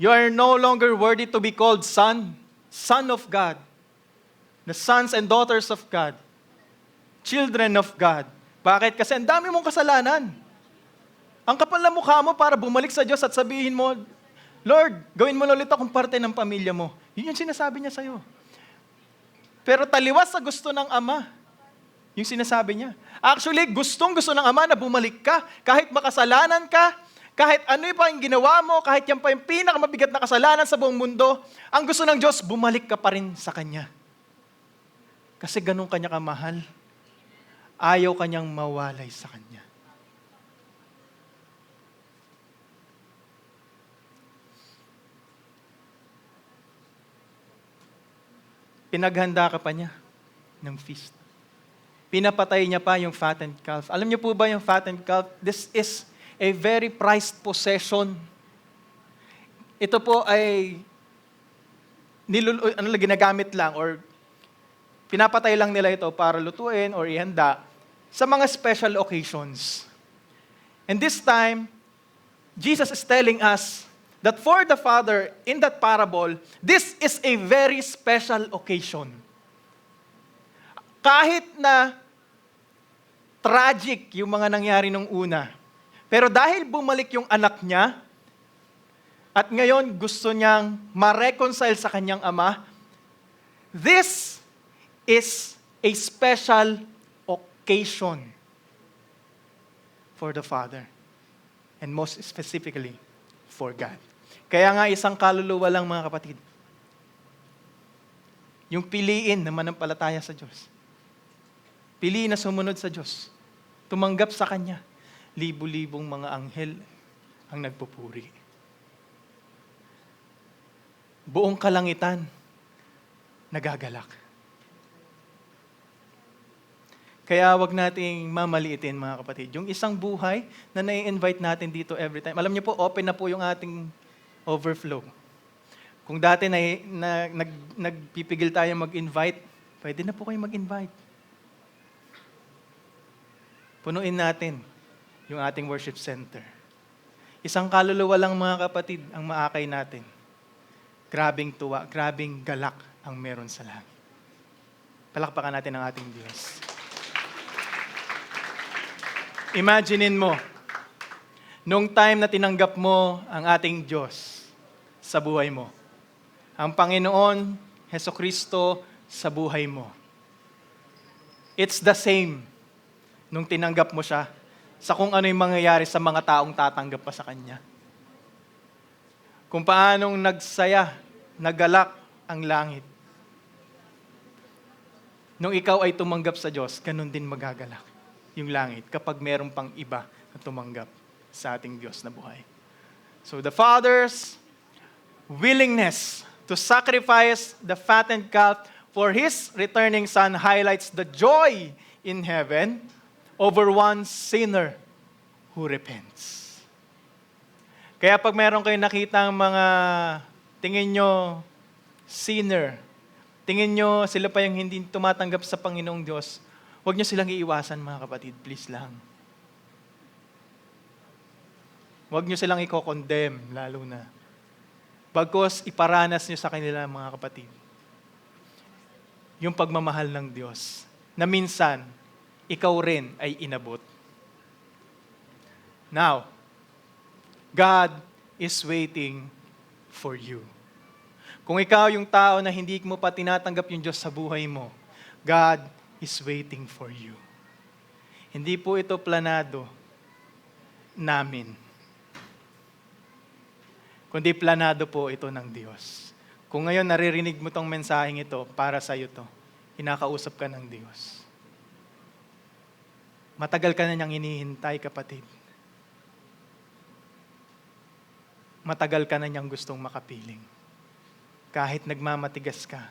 You are no longer worthy to be called son of God, the sons and daughters of God, children of God. Bakit? Kasi ang dami mong kasalanan. Ang kapal na mukha mo para bumalik sa Diyos at sabihin mo, Lord, gawin mo na ulit akong parte ng pamilya mo. Yun yung sinasabi niya sa'yo. Pero taliwas sa gusto ng Ama, yung sinasabi niya. Actually, gustong-gusto ng Ama na bumalik ka. Kahit makasalanan ka, kahit ano pa yung ginawa mo, kahit yan pa yung pinakamabigat na kasalanan sa buong mundo, ang gusto ng Diyos, bumalik ka pa rin sa Kanya. Kasi ganun Kanya kamahal. Ayaw Kanyang mawalay sa Kanya. Pinaghanda ka pa niya ng feast. Pinapatay niya pa yung fattened calf. Alam niyo po ba yung fattened calf? This is a very prized possession. Ito po ay ginagamit lang or pinapatay lang nila ito para lutuin or ihanda sa mga special occasions. And this time, Jesus is telling us that for the Father, in that parable, this is a very special occasion. Kahit na tragic yung mga nangyari nung una, pero dahil bumalik yung anak niya, at ngayon gusto niyang ma-reconcile sa kanyang ama, this is a special occasion for the Father. And most specifically, for God. Kaya nga isang kaluluwa lang mga kapatid. Yung piliin na manampalataya sa Diyos. Piliin na sumunod sa Diyos. Tumanggap sa Kanya. Libu-libong mga anghel ang nagpupuri. Buong kalangitan nagagalak. Kaya wag nating mamaliitin mga kapatid. Yung isang buhay na nai-invite natin dito every time. Alam niyo po, open na po yung ating overflow. Kung dati nagpipigil tayo mag-invite, pwede na po kayo mag-invite. Punuin natin yung ating worship center. Isang kaluluwa lang mga kapatid ang maakay natin. Grabing tuwa, grabing galak ang meron sa langit. Palakpakan natin ang ating Diyos. Imaginein mo, nung time na tinanggap mo ang ating Diyos sa buhay mo, ang Panginoon, Hesukristo sa buhay mo. It's the same nung tinanggap mo siya sa kung ano yung mangyayari sa mga taong tatanggap pa sa Kanya. Kung paanong nagsaya, nagalak ang langit. Nung ikaw ay tumanggap sa Diyos, ganun din magagalak yung langit kapag meron pang iba na tumanggap sa ating Diyos na buhay. So the Father's willingness to sacrifice the fattened calf for His returning Son highlights the joy in heaven over one sinner who repents. Kaya pag meron kayong nakitang mga tingin nyo sinner, tingin nyo sila pa yung hindi tumatanggap sa Panginoong Diyos, huwag nyo silang iiwasan mga kapatid, please lang. Huwag nyo silang i-condemn, lalo na. Bagkus iparanas nyo sa kanila mga kapatid, yung pagmamahal ng Diyos, na minsan, ikaw rin ay inabot. Now, God is waiting for you. Kung ikaw yung tao na hindi mo pa tinatanggap yung Diyos sa buhay mo, God is waiting for you. Hindi po ito planado namin. Kundi planado po ito ng Diyos. Kung ngayon naririnig mo tong mensaheng ito, para sa iyo to, kinakausap ka ng Diyos. Matagal ka na niyang hinihintay, kapatid. Matagal ka na niyang gustong makapiling. Kahit nagmamatigas ka,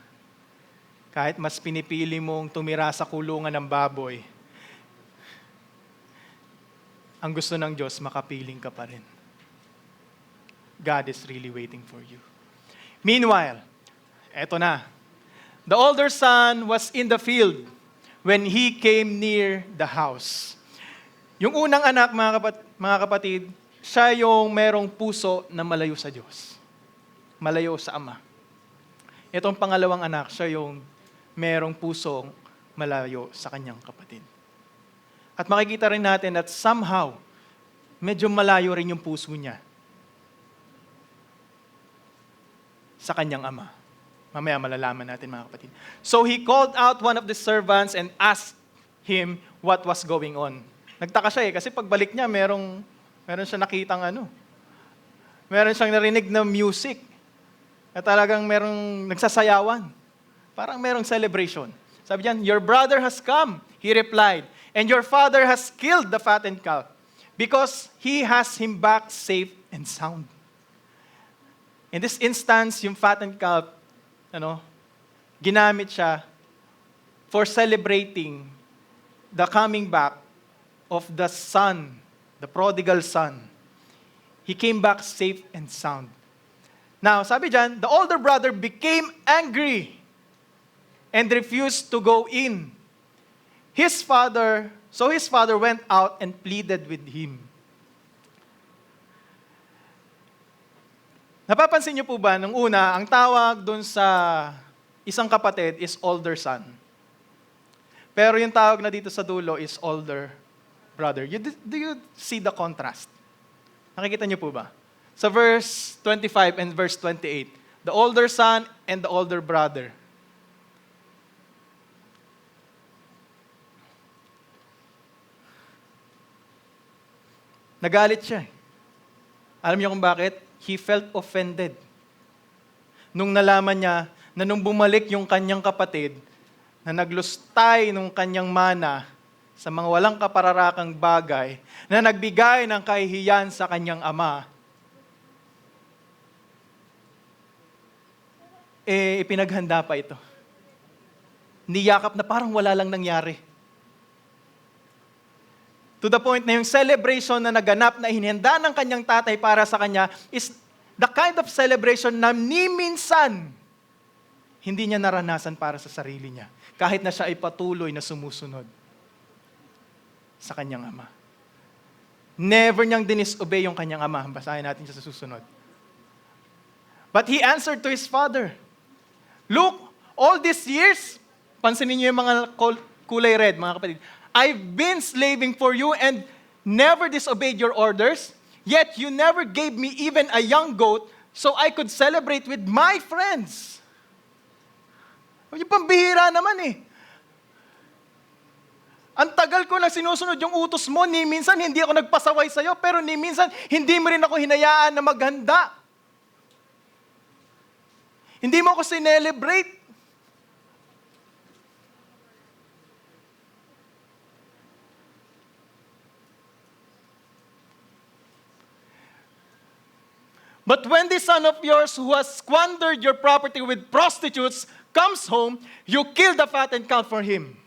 kahit mas pinipili mong tumira sa kulungan ng baboy, ang gusto ng Diyos, makapiling ka pa rin. God is really waiting for you. Meanwhile, eto na. The older son was in the field when he came near the house. Yung unang anak, mga kapatid, siya yung merong puso na malayo sa Diyos. Malayo sa Ama. Itong pangalawang anak, siya yung merong pusong malayo sa kanyang kapatid. At makikita rin natin that somehow, medyo malayo rin yung puso niya sa kanyang ama. Mamaya malalaman natin mga kapatid. So he called out one of the servants and asked him what was going on. Nagtaka siya kasi pagbalik niya, meron siya nakitang meron siyang narinig na music. At talagang merong nagsasayawan. Parang merong celebration. Sabi niyan, "Your brother has come," he replied, "and your father has killed the fattened calf, because he has him back safe and sound." In this instance, yung fattened calf, ginamit siya for celebrating the coming back of the son, the prodigal son. He came back safe and sound. Now, sabi diyan, the older brother became angry. and refused to go in. So his father went out and pleaded with him. Napapansin niyo po ba, nung una, ang tawag dun sa isang kapatid is older son. Pero yung tawag na dito sa dulo is older brother. Do you see the contrast? Nakikita niyo po ba? Sa verse 25 and verse 28, the older son and the older brother. Nagalit siya. Alam niyo kung bakit? He felt offended. Nung nalaman niya na nung bumalik yung kanyang kapatid, na naglustay nung kanyang mana sa mga walang kapararakang bagay, na nagbigay ng kahihiyan sa kanyang ama, ipinaghanda pa ito. Niyakap na parang wala lang nangyari. To the point na yung celebration na naganap na hinihanda ng kanyang tatay para sa kanya is the kind of celebration na ni minsan hindi niya naranasan para sa sarili niya. Kahit na siya ay patuloy na sumusunod sa kanyang ama. Never niyang dinisobey yung kanyang ama. Basahin natin siya sa susunod. But he answered to his father, "Look, all these years," pansinin niyo yung mga kulay red, mga kapatid, "I've been slaving for you and never disobeyed your orders, yet you never gave me even a young goat so I could celebrate with my friends." Yung pambihira naman eh. Ang tagal ko na sinusunod yung utos mo, ni minsan hindi ako nagpasaway sa'yo, pero ni minsan hindi mo rin ako hinayaan na maghanda. Hindi mo ako sinelebrate. But when this son of yours who has squandered your property with prostitutes comes home, you kill the fattened calf for him.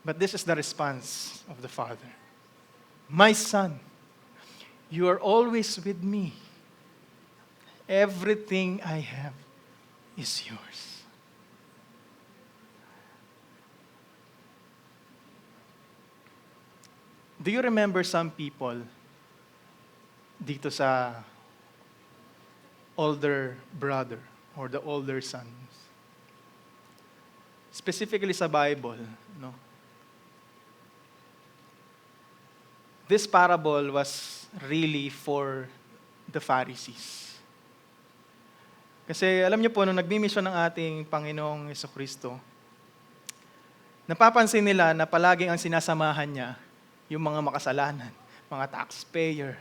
But this is the response of the father. "My son, you are always with me. Everything I have is yours." Do you remember some people dito sa older brother or the older sons? Specifically sa Bible, no? This parable was really for the Pharisees. Kasi alam niyo po, nung nagmimisyon ng ating Panginoong Jesucristo, napapansin nila na palaging ang sinasamahan niya yung mga makasalanan, mga taxpayer.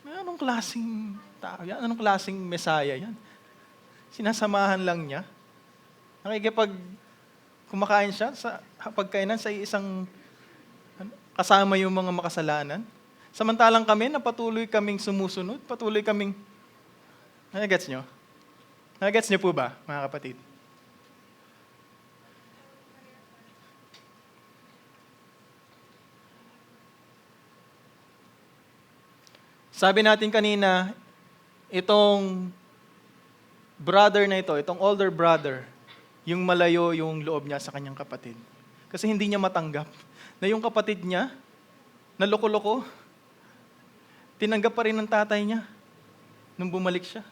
Anong klaseng tao yan? Anong klaseng Mesaya yan? Sinasamahan lang niya. Kumakain siya sa pagkainan sa isang kasama yung mga makasalanan. Samantalang kami na patuloy kaming sumusunod, patuloy kaming... Nagets nyo? Nagets nyo po ba, mga kapatid? Sabi natin kanina, itong brother na ito, itong older brother, yung malayo yung loob niya sa kanyang kapatid. Kasi hindi niya matanggap na yung kapatid niya, na loko-loko, tinanggap pa rin ng tatay niya nung bumalik siya.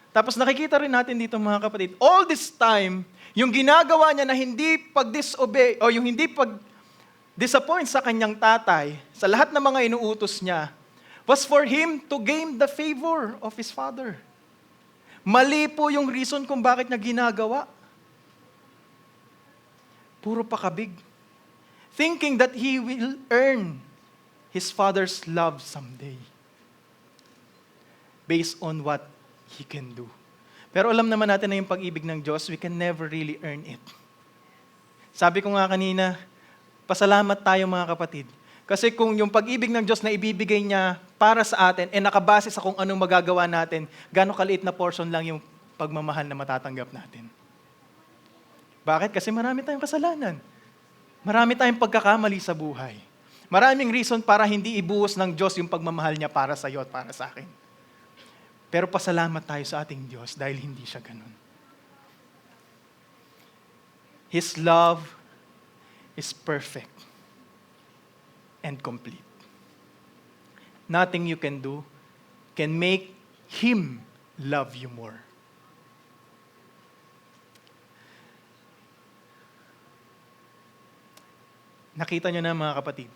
Tapos nakikita rin natin dito mga kapatid, all this time, yung ginagawa niya na hindi pag-disobey o yung hindi pag-disappoint sa kanyang tatay, sa lahat ng mga inuutos niya, was for him to gain the favor of his father. Mali po yung reason kung bakit niya ginagawa. Puro pakabig. Thinking that he will earn his father's love someday. Based on what he can do. Pero alam naman natin na yung pag-ibig ng Diyos, we can never really earn it. Sabi ko nga kanina, pasalamat tayo mga kapatid. Kasi kung yung pag-ibig ng Diyos na ibibigay niya para sa atin, nakabase sa kung anong magagawa natin, gano'ng kaliit na portion lang yung pagmamahal na matatanggap natin. Bakit? Kasi marami tayong kasalanan. Marami tayong pagkakamali sa buhay. Maraming reason para hindi ibuhos ng Diyos yung pagmamahal niya para sa iyo at para sa akin. Pero pasalamat tayo sa ating Diyos dahil hindi siya ganun. His love is perfect and complete. Nothing you can do can make Him love you more. Nakita niyo na mga kapatid.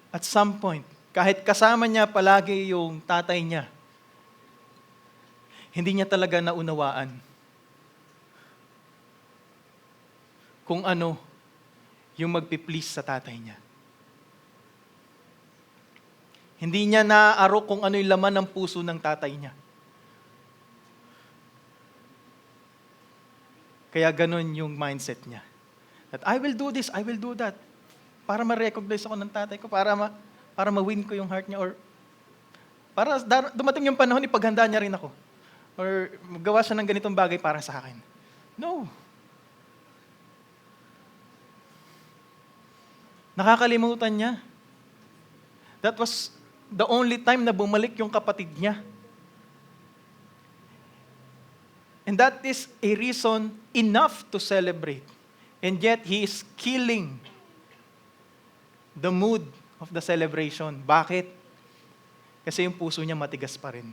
At some point, kahit kasama niya palagi yung tatay niya, hindi niya talaga naunawaan kung ano yung magpi-please sa tatay niya. Hindi niya naaaro kung ano yung laman ng puso ng tatay niya. Kaya ganun yung mindset niya. That I will do this, I will do that. Para ma-recognize ako ng tatay ko, para ma-win ko yung heart niya, or para dumating yung panahon, ipaghanda niya rin ako. Or magawa siya ng ganitong bagay para sa akin. No. Nakakalimutan niya. That was the only time na bumalik yung kapatid niya. And that is a reason enough to celebrate. And yet, he is killing the mood of the celebration. Bakit? Kasi yung puso niya matigas pa rin.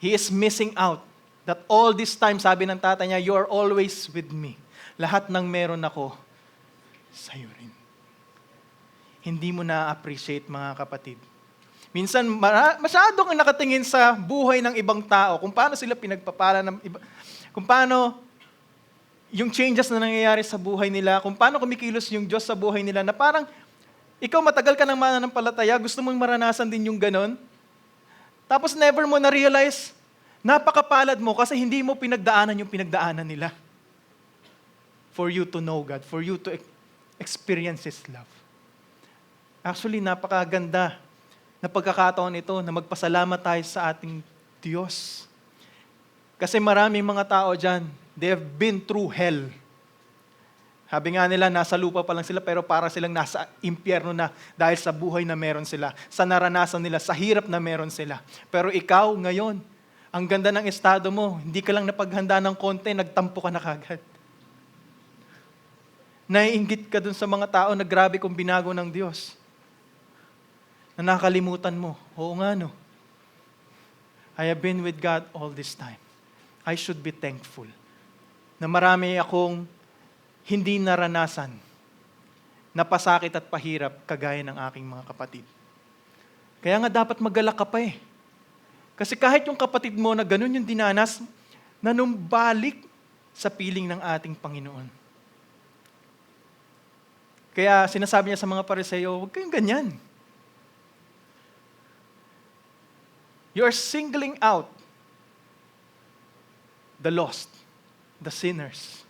He is missing out that all this time, sabi ng tatay niya, you are always with me. Lahat ng meron ako, sa'yo rin. Hindi mo na-appreciate, mga kapatid. Minsan, masyado kang nakatingin sa buhay ng ibang tao, kung paano sila pinagpapala ng iba, kung paano yung changes na nangyayari sa buhay nila, kung paano kumikilos yung Diyos sa buhay nila, na parang ikaw matagal ka ng mananampalataya, gusto mong maranasan din yung ganon, tapos never mo na-realize, napakapalad mo kasi hindi mo pinagdaanan yung pinagdaanan nila. For you to know God, for you to experience His love. Actually, napakaganda na pagkakataon ito na magpasalamat tayo sa ating Diyos. Kasi maraming mga tao dyan, they have been through hell. Sabi nga nila, nasa lupa pa lang sila, pero para silang nasa impyerno na dahil sa buhay na meron sila, sa naranasan nila, sa hirap na meron sila. Pero ikaw ngayon, ang ganda ng estado mo, hindi ka lang napaghanda ng konti, nagtampo ka na kagad. Naiinggit ka dun sa mga tao na grabe kung binago ng Diyos. Na nakalimutan mo, oo nga no, I have been with God all this time. I should be thankful na marami akong hindi naranasan na pasakit at pahirap kagaya ng aking mga kapatid. Kaya nga dapat magalak ka pa eh. Kasi kahit yung kapatid mo na ganun yung dinanas, nanumbalik sa piling ng ating Panginoon. Kaya sinasabi niya sa mga Pariseo, huwag kayong ganyan. You are singling out the lost, the sinners.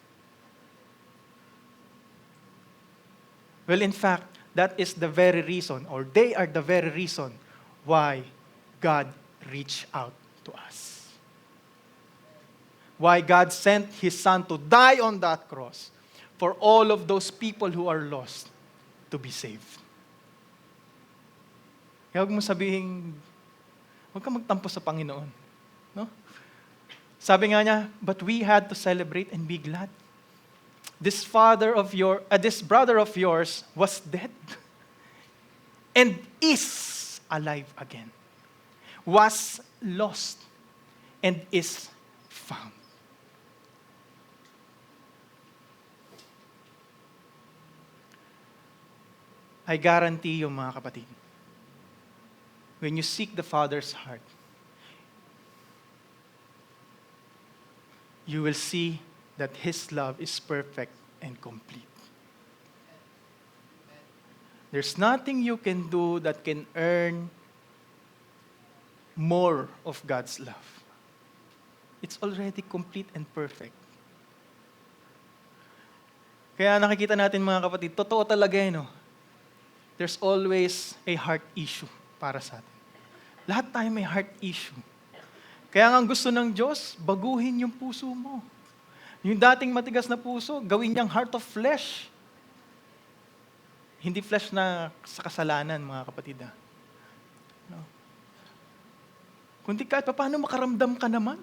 Well, in fact, that is the very reason, or they are the very reason why God reached out to us. Why God sent His Son to die on that cross for all of those people who are lost to be saved. Kaya huwag mo sabihin, huwag ka magtampo sa Panginoon. No? Sabi nga niya, but we had to celebrate and be glad. This brother of yours was dead and is alive again. Was lost and is found. I guarantee you, mga kapatid, when you seek the Father's heart, you will see that His love is perfect and complete. There's nothing you can do that can earn more of God's love. It's already complete and perfect. Kaya nakikita natin, mga kapatid, totoo talaga no? There's always a heart issue para sa atin. Lahat tayo may heart issue. Kaya nga gusto ng Diyos, baguhin yung puso mo. Yung dating matigas na puso, gawin niyang heart of flesh. Hindi flesh na sa kasalanan, mga kapatid. No? Kundi kahit paano makaramdam ka naman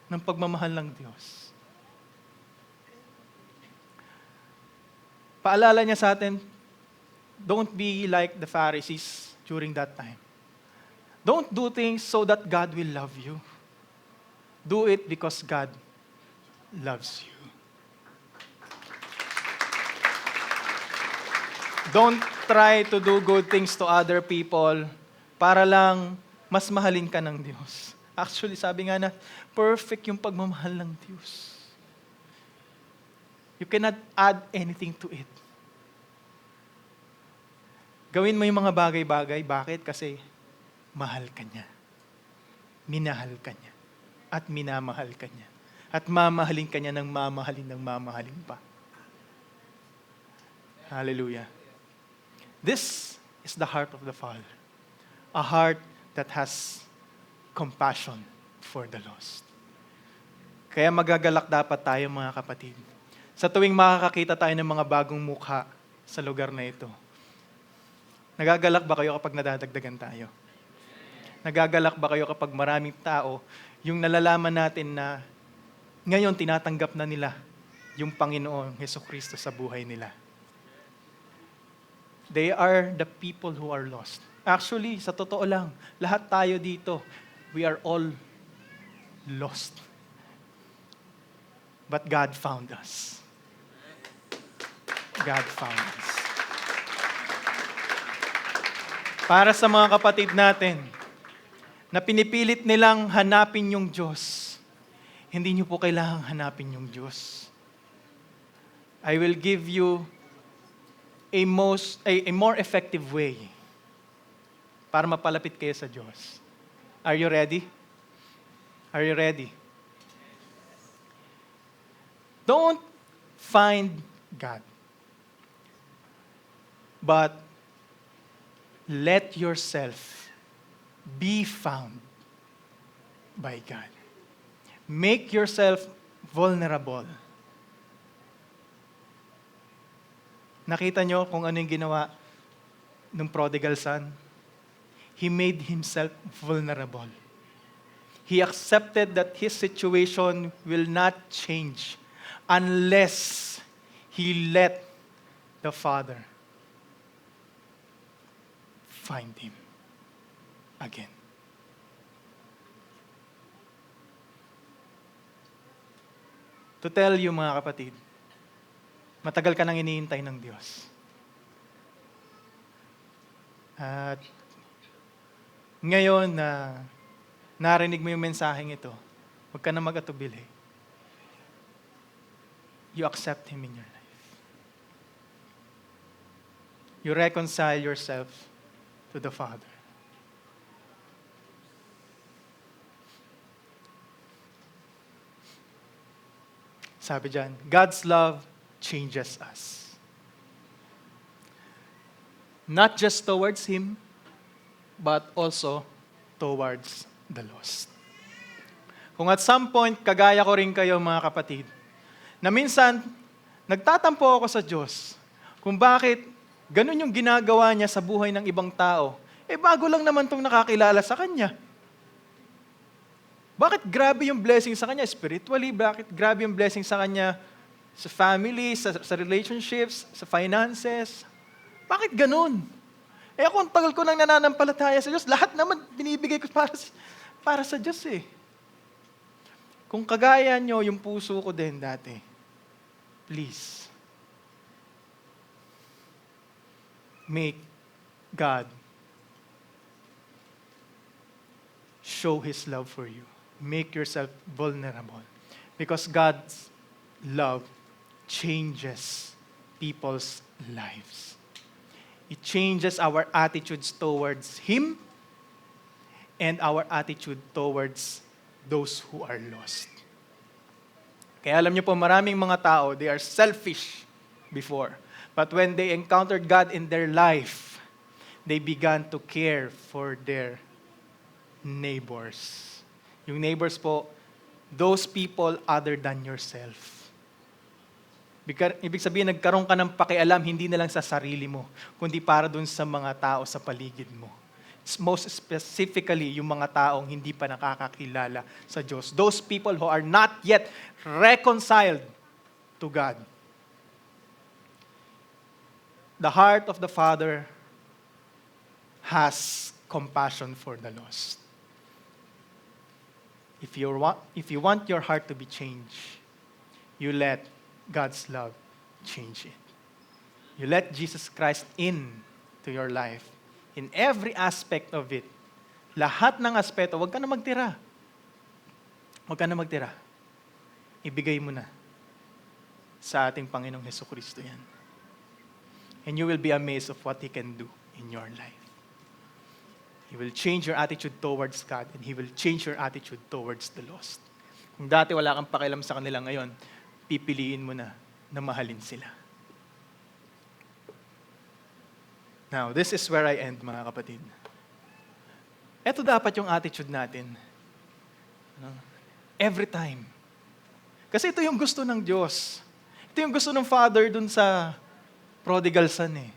ng pagmamahal ng Diyos. Paalala niya sa atin, don't be like the Pharisees during that time. Don't do things so that God will love you. Do it because God loves you. Don't try to do good things to other people para lang mas mahalin ka ng Diyos. Actually, sabi nga na, perfect yung pagmamahal ng Diyos. You cannot add anything to it. Gawin mo yung mga bagay-bagay. Bakit? Kasi mahal ka niya. Minahal ka niya. At minamahal ka niya. At mamahalin ka niya ng mamahalin pa. Hallelujah. This is the heart of the Father. A heart that has compassion for the lost. Kaya magagalak dapat tayo, mga kapatid. Sa tuwing makakakita tayo ng mga bagong mukha sa lugar na ito. Nagagalak ba kayo kapag nadadagdagan tayo? Nagagalak ba kayo kapag maraming tao, yung nalalaman natin na ngayon tinatanggap na nila yung Panginoon Hesukristo sa buhay nila? They are the people who are lost. Actually, sa totoo lang, lahat tayo dito, we are all lost. But God found us. God found us. Para sa mga kapatid natin, na pinipilit nilang hanapin yung Diyos, hindi niyo po kailangang hanapin yung Diyos. I will give you a more effective way para mapalapit kayo sa Diyos. Are you ready? Are you ready? Don't find God, but let yourself be found by God. Make yourself vulnerable. Nakita nyo kung ano yung ginawa ng prodigal son? He made himself vulnerable. He accepted that his situation will not change unless he let the Father find him again. To tell you, mga kapatid, matagal ka nang iniintay ng Diyos. At ngayon na narinig mo yung mensaheng ito, huwag ka na mag-atubili. You accept Him in your life. You reconcile yourself to the Father. Sabi dyan, God's love changes us. Not just towards Him, but also towards the lost. Kung at some point, kagaya ko rin kayo, mga kapatid, na minsan, nagtatampo ako sa Diyos kung bakit ganun yung ginagawa niya sa buhay ng ibang tao. Bago lang naman itong nakakilala sa Kanya. Bakit grabe yung blessing sa Kanya spiritually? Bakit grabe yung blessing sa Kanya sa family, sa relationships, sa finances? Bakit ganun? Ako, ang tagal ko nang nananampalataya sa Diyos, lahat naman binibigay ko para sa Diyos eh. Kung kagaya nyo yung puso ko din dati, please, make God show His love for you. Make yourself vulnerable. Because God's love changes people's lives. It changes our attitudes towards Him and our attitude towards those who are lost. Kaya alam niyo po, maraming mga tao, they are selfish before. But when they encountered God in their life, they began to care for their neighbors. Yung neighbors po, those people other than yourself. Ibig sabihin, nagkaroon ka ng pakialam, hindi na lang sa sarili mo, kundi para dun sa mga tao sa paligid mo. Most specifically, yung mga taong hindi pa nakakakilala sa Diyos. Those people who are not yet reconciled to God. The heart of the Father has compassion for the lost. If you want your heart to be changed, you let God's love change it. You let Jesus Christ in to your life. In every aspect of it. Lahat ng aspeto, huwag ka na magtira. Huwag ka na magtira. Ibigay mo na sa ating Panginoong Hesukristo yan. And you will be amazed of what He can do in your life. He will change your attitude towards God and He will change your attitude towards the lost. Kung dati wala kang pakialam sa kanila ngayon, pipiliin mo na mahalin sila. Now, this is where I end, mga kapatid. Ito dapat yung attitude natin. Every time. Kasi ito yung gusto ng Diyos. Ito yung gusto ng Father dun sa prodigal son eh.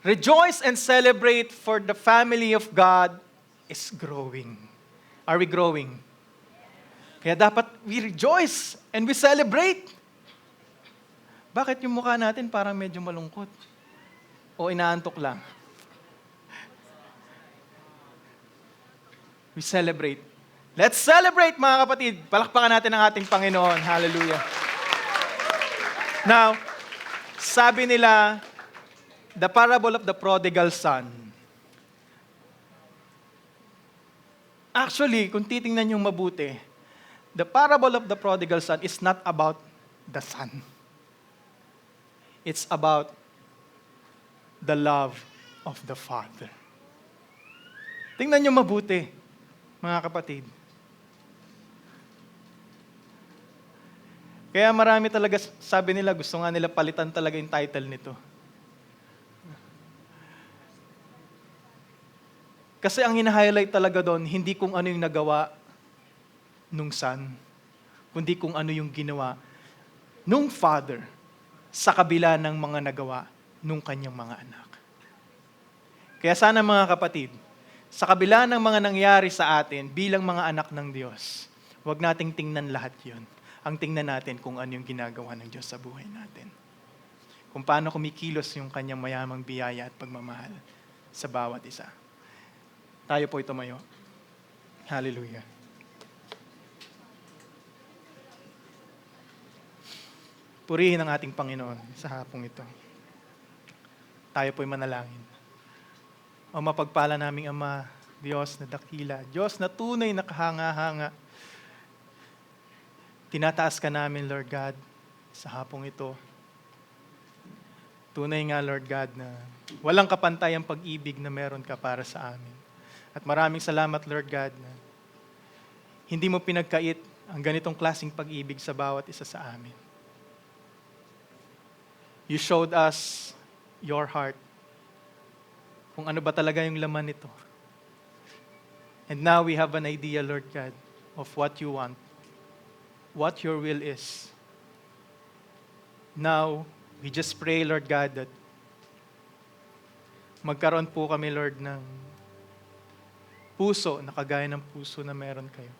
Rejoice and celebrate, for the family of God is growing. Are we growing? Kaya dapat we rejoice and we celebrate. Bakit yung mukha natin parang medyo malungkot? O inaantok lang? We celebrate. Let's celebrate, mga kapatid. Palakpakan natin ang ating Panginoon. Hallelujah. Now, sabi nila, the parable of the prodigal son. Actually, kung titingnan nyo mabuti, the parable of the prodigal son is not about the son. It's about the love of the Father. Tingnan nyo mabuti, mga kapatid. Kaya marami talaga, sabi nila, gusto nga nila palitan talaga yung title nito. Kasi ang hina-highlight talaga doon, hindi kung ano yung nagawa nung son, kundi kung ano yung ginawa nung Father sa kabila ng mga nagawa nung kanyang mga anak. Kaya sana, mga kapatid, sa kabila ng mga nangyari sa atin bilang mga anak ng Diyos, huwag nating tingnan lahat yun. Ang tingnan natin kung ano yung ginagawa ng Diyos sa buhay natin. Kung paano kumikilos yung kanyang mayamang biyaya at pagmamahal sa bawat isa. Tayo po tumayo. Hallelujah. Purihin ang ating Panginoon sa hapong ito. Tayo po'y manalangin. O mapagpala naming Ama, Diyos na dakila, Diyos na tunay na kahanga-hanga, tinataas ka namin, Lord God, sa hapong ito. Tunay nga, Lord God, na walang kapantay ang pag-ibig na meron ka para sa amin. At maraming salamat, Lord God, na hindi mo pinagkait ang ganitong klaseng pag-ibig sa bawat isa sa amin. You showed us your heart, kung ano ba talaga yung laman nito. And now we have an idea, Lord God, of what you want, what your will is. Now, we just pray, Lord God, that magkaroon po kami, Lord, ng puso na kagaya ng puso na meron kayo.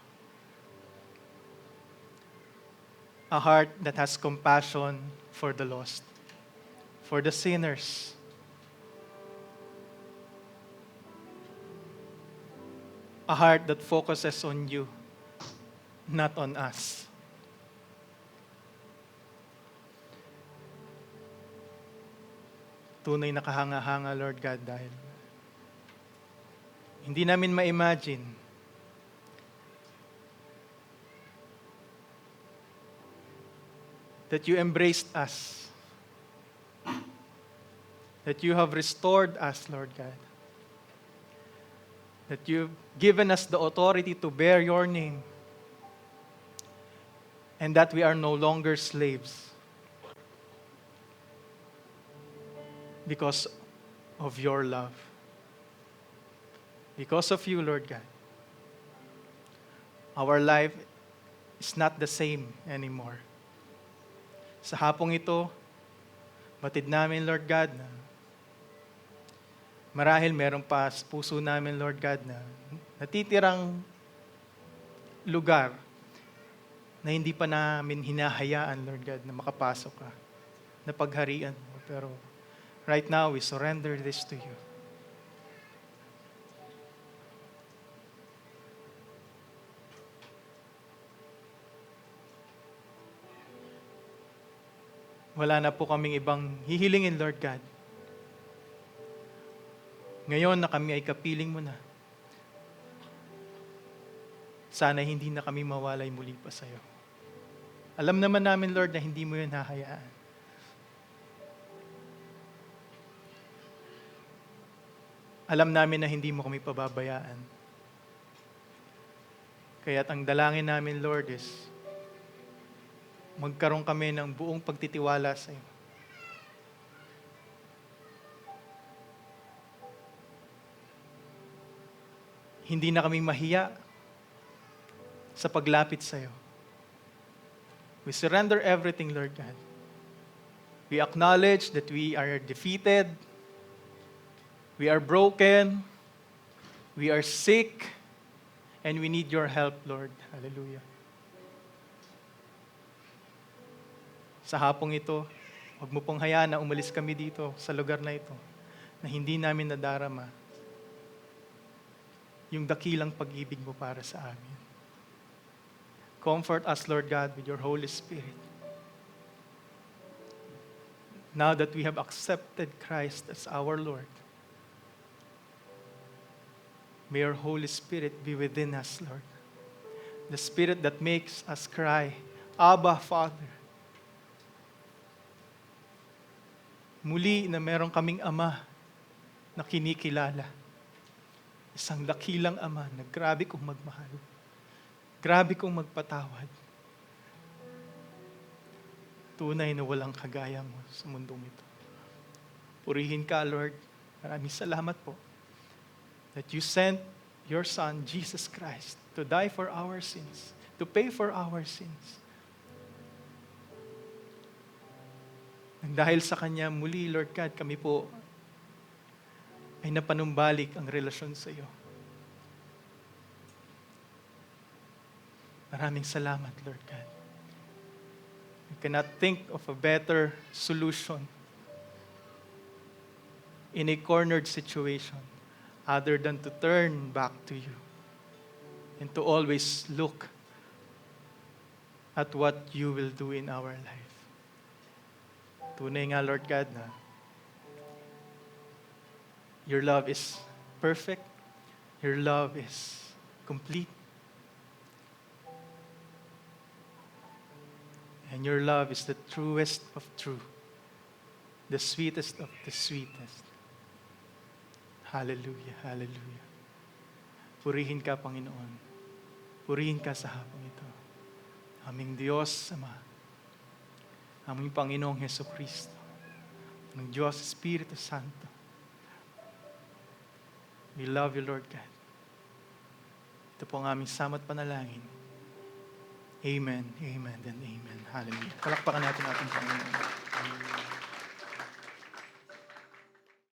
A heart that has compassion for the lost, for the sinners. A heart that focuses on you, not on us. Tunay na kahanga-hanga, Lord God, dahil hindi namin ma-imagine that you embraced us, that you have restored us, Lord God, that you've given us the authority to bear your name, and that we are no longer slaves because of your love. Because of you, Lord God, our life is not the same anymore. Sa hapong ito, batid namin, Lord God, na marahil meron pa sa puso namin, Lord God, na natitirang lugar na hindi pa namin hinahayaan, Lord God, na makapasok ka, na pagharian mo. Pero right now, we surrender this to you. Wala na po kaming ibang hihilingin, Lord God. Ngayon na kami ay kapiling mo na, sana hindi na kami mawalay muli pa sa iyo. Alam naman namin, Lord, na hindi mo yun hahayaan. Alam namin na hindi mo kami pababayaan. Kaya't ang dalangin namin, Lord, is magkaroon kami ng buong pagtitiwala sa iyo. Hindi na kami mahiya sa paglapit sa iyo. We surrender everything, Lord God. We acknowledge that we are defeated, we are broken, we are sick, and we need your help, Lord. Hallelujah. Sa hapong ito, huwag mo pong hayaan na umalis kami dito sa lugar na ito na hindi namin nadarama yung dakilang pag-ibig mo para sa amin. Comfort us, Lord God, with your Holy Spirit. Now that we have accepted Christ as our Lord, may your Holy Spirit be within us, Lord. The Spirit that makes us cry, Abba, Father. Muli na meron kaming Ama na kinikilala. Isang dakilang Ama na grabe kong magmahal. Grabe kong magpatawad. Tunay na walang kagaya mo sa mundong ito. Purihin ka, Lord. Maraming salamat po that you sent your Son, Jesus Christ, to die for our sins, to pay for our sins. Nang dahil sa Kanya, muli, Lord God, kami po ay napanumbalik ang relasyon sa iyo. Maraming salamat, Lord God. We cannot think of a better solution in a cornered situation other than to turn back to you and to always look at what you will do in our life. Tunay nga, Lord God, na your love is perfect. Your love is complete. And your love is the truest of true. The sweetest of the sweetest. Hallelujah, hallelujah. Purihin ka, Panginoon. Purihin ka sa hapong ito. Aming Diyos, Ama. Aming Panginoong Hesukristo, ng Diyos Espiritu Santo. We love you, Lord God. Ito po ang aming samot panalangin. Amen, amen, and amen. Hallelujah. Palakpakan natin ating Panginoon.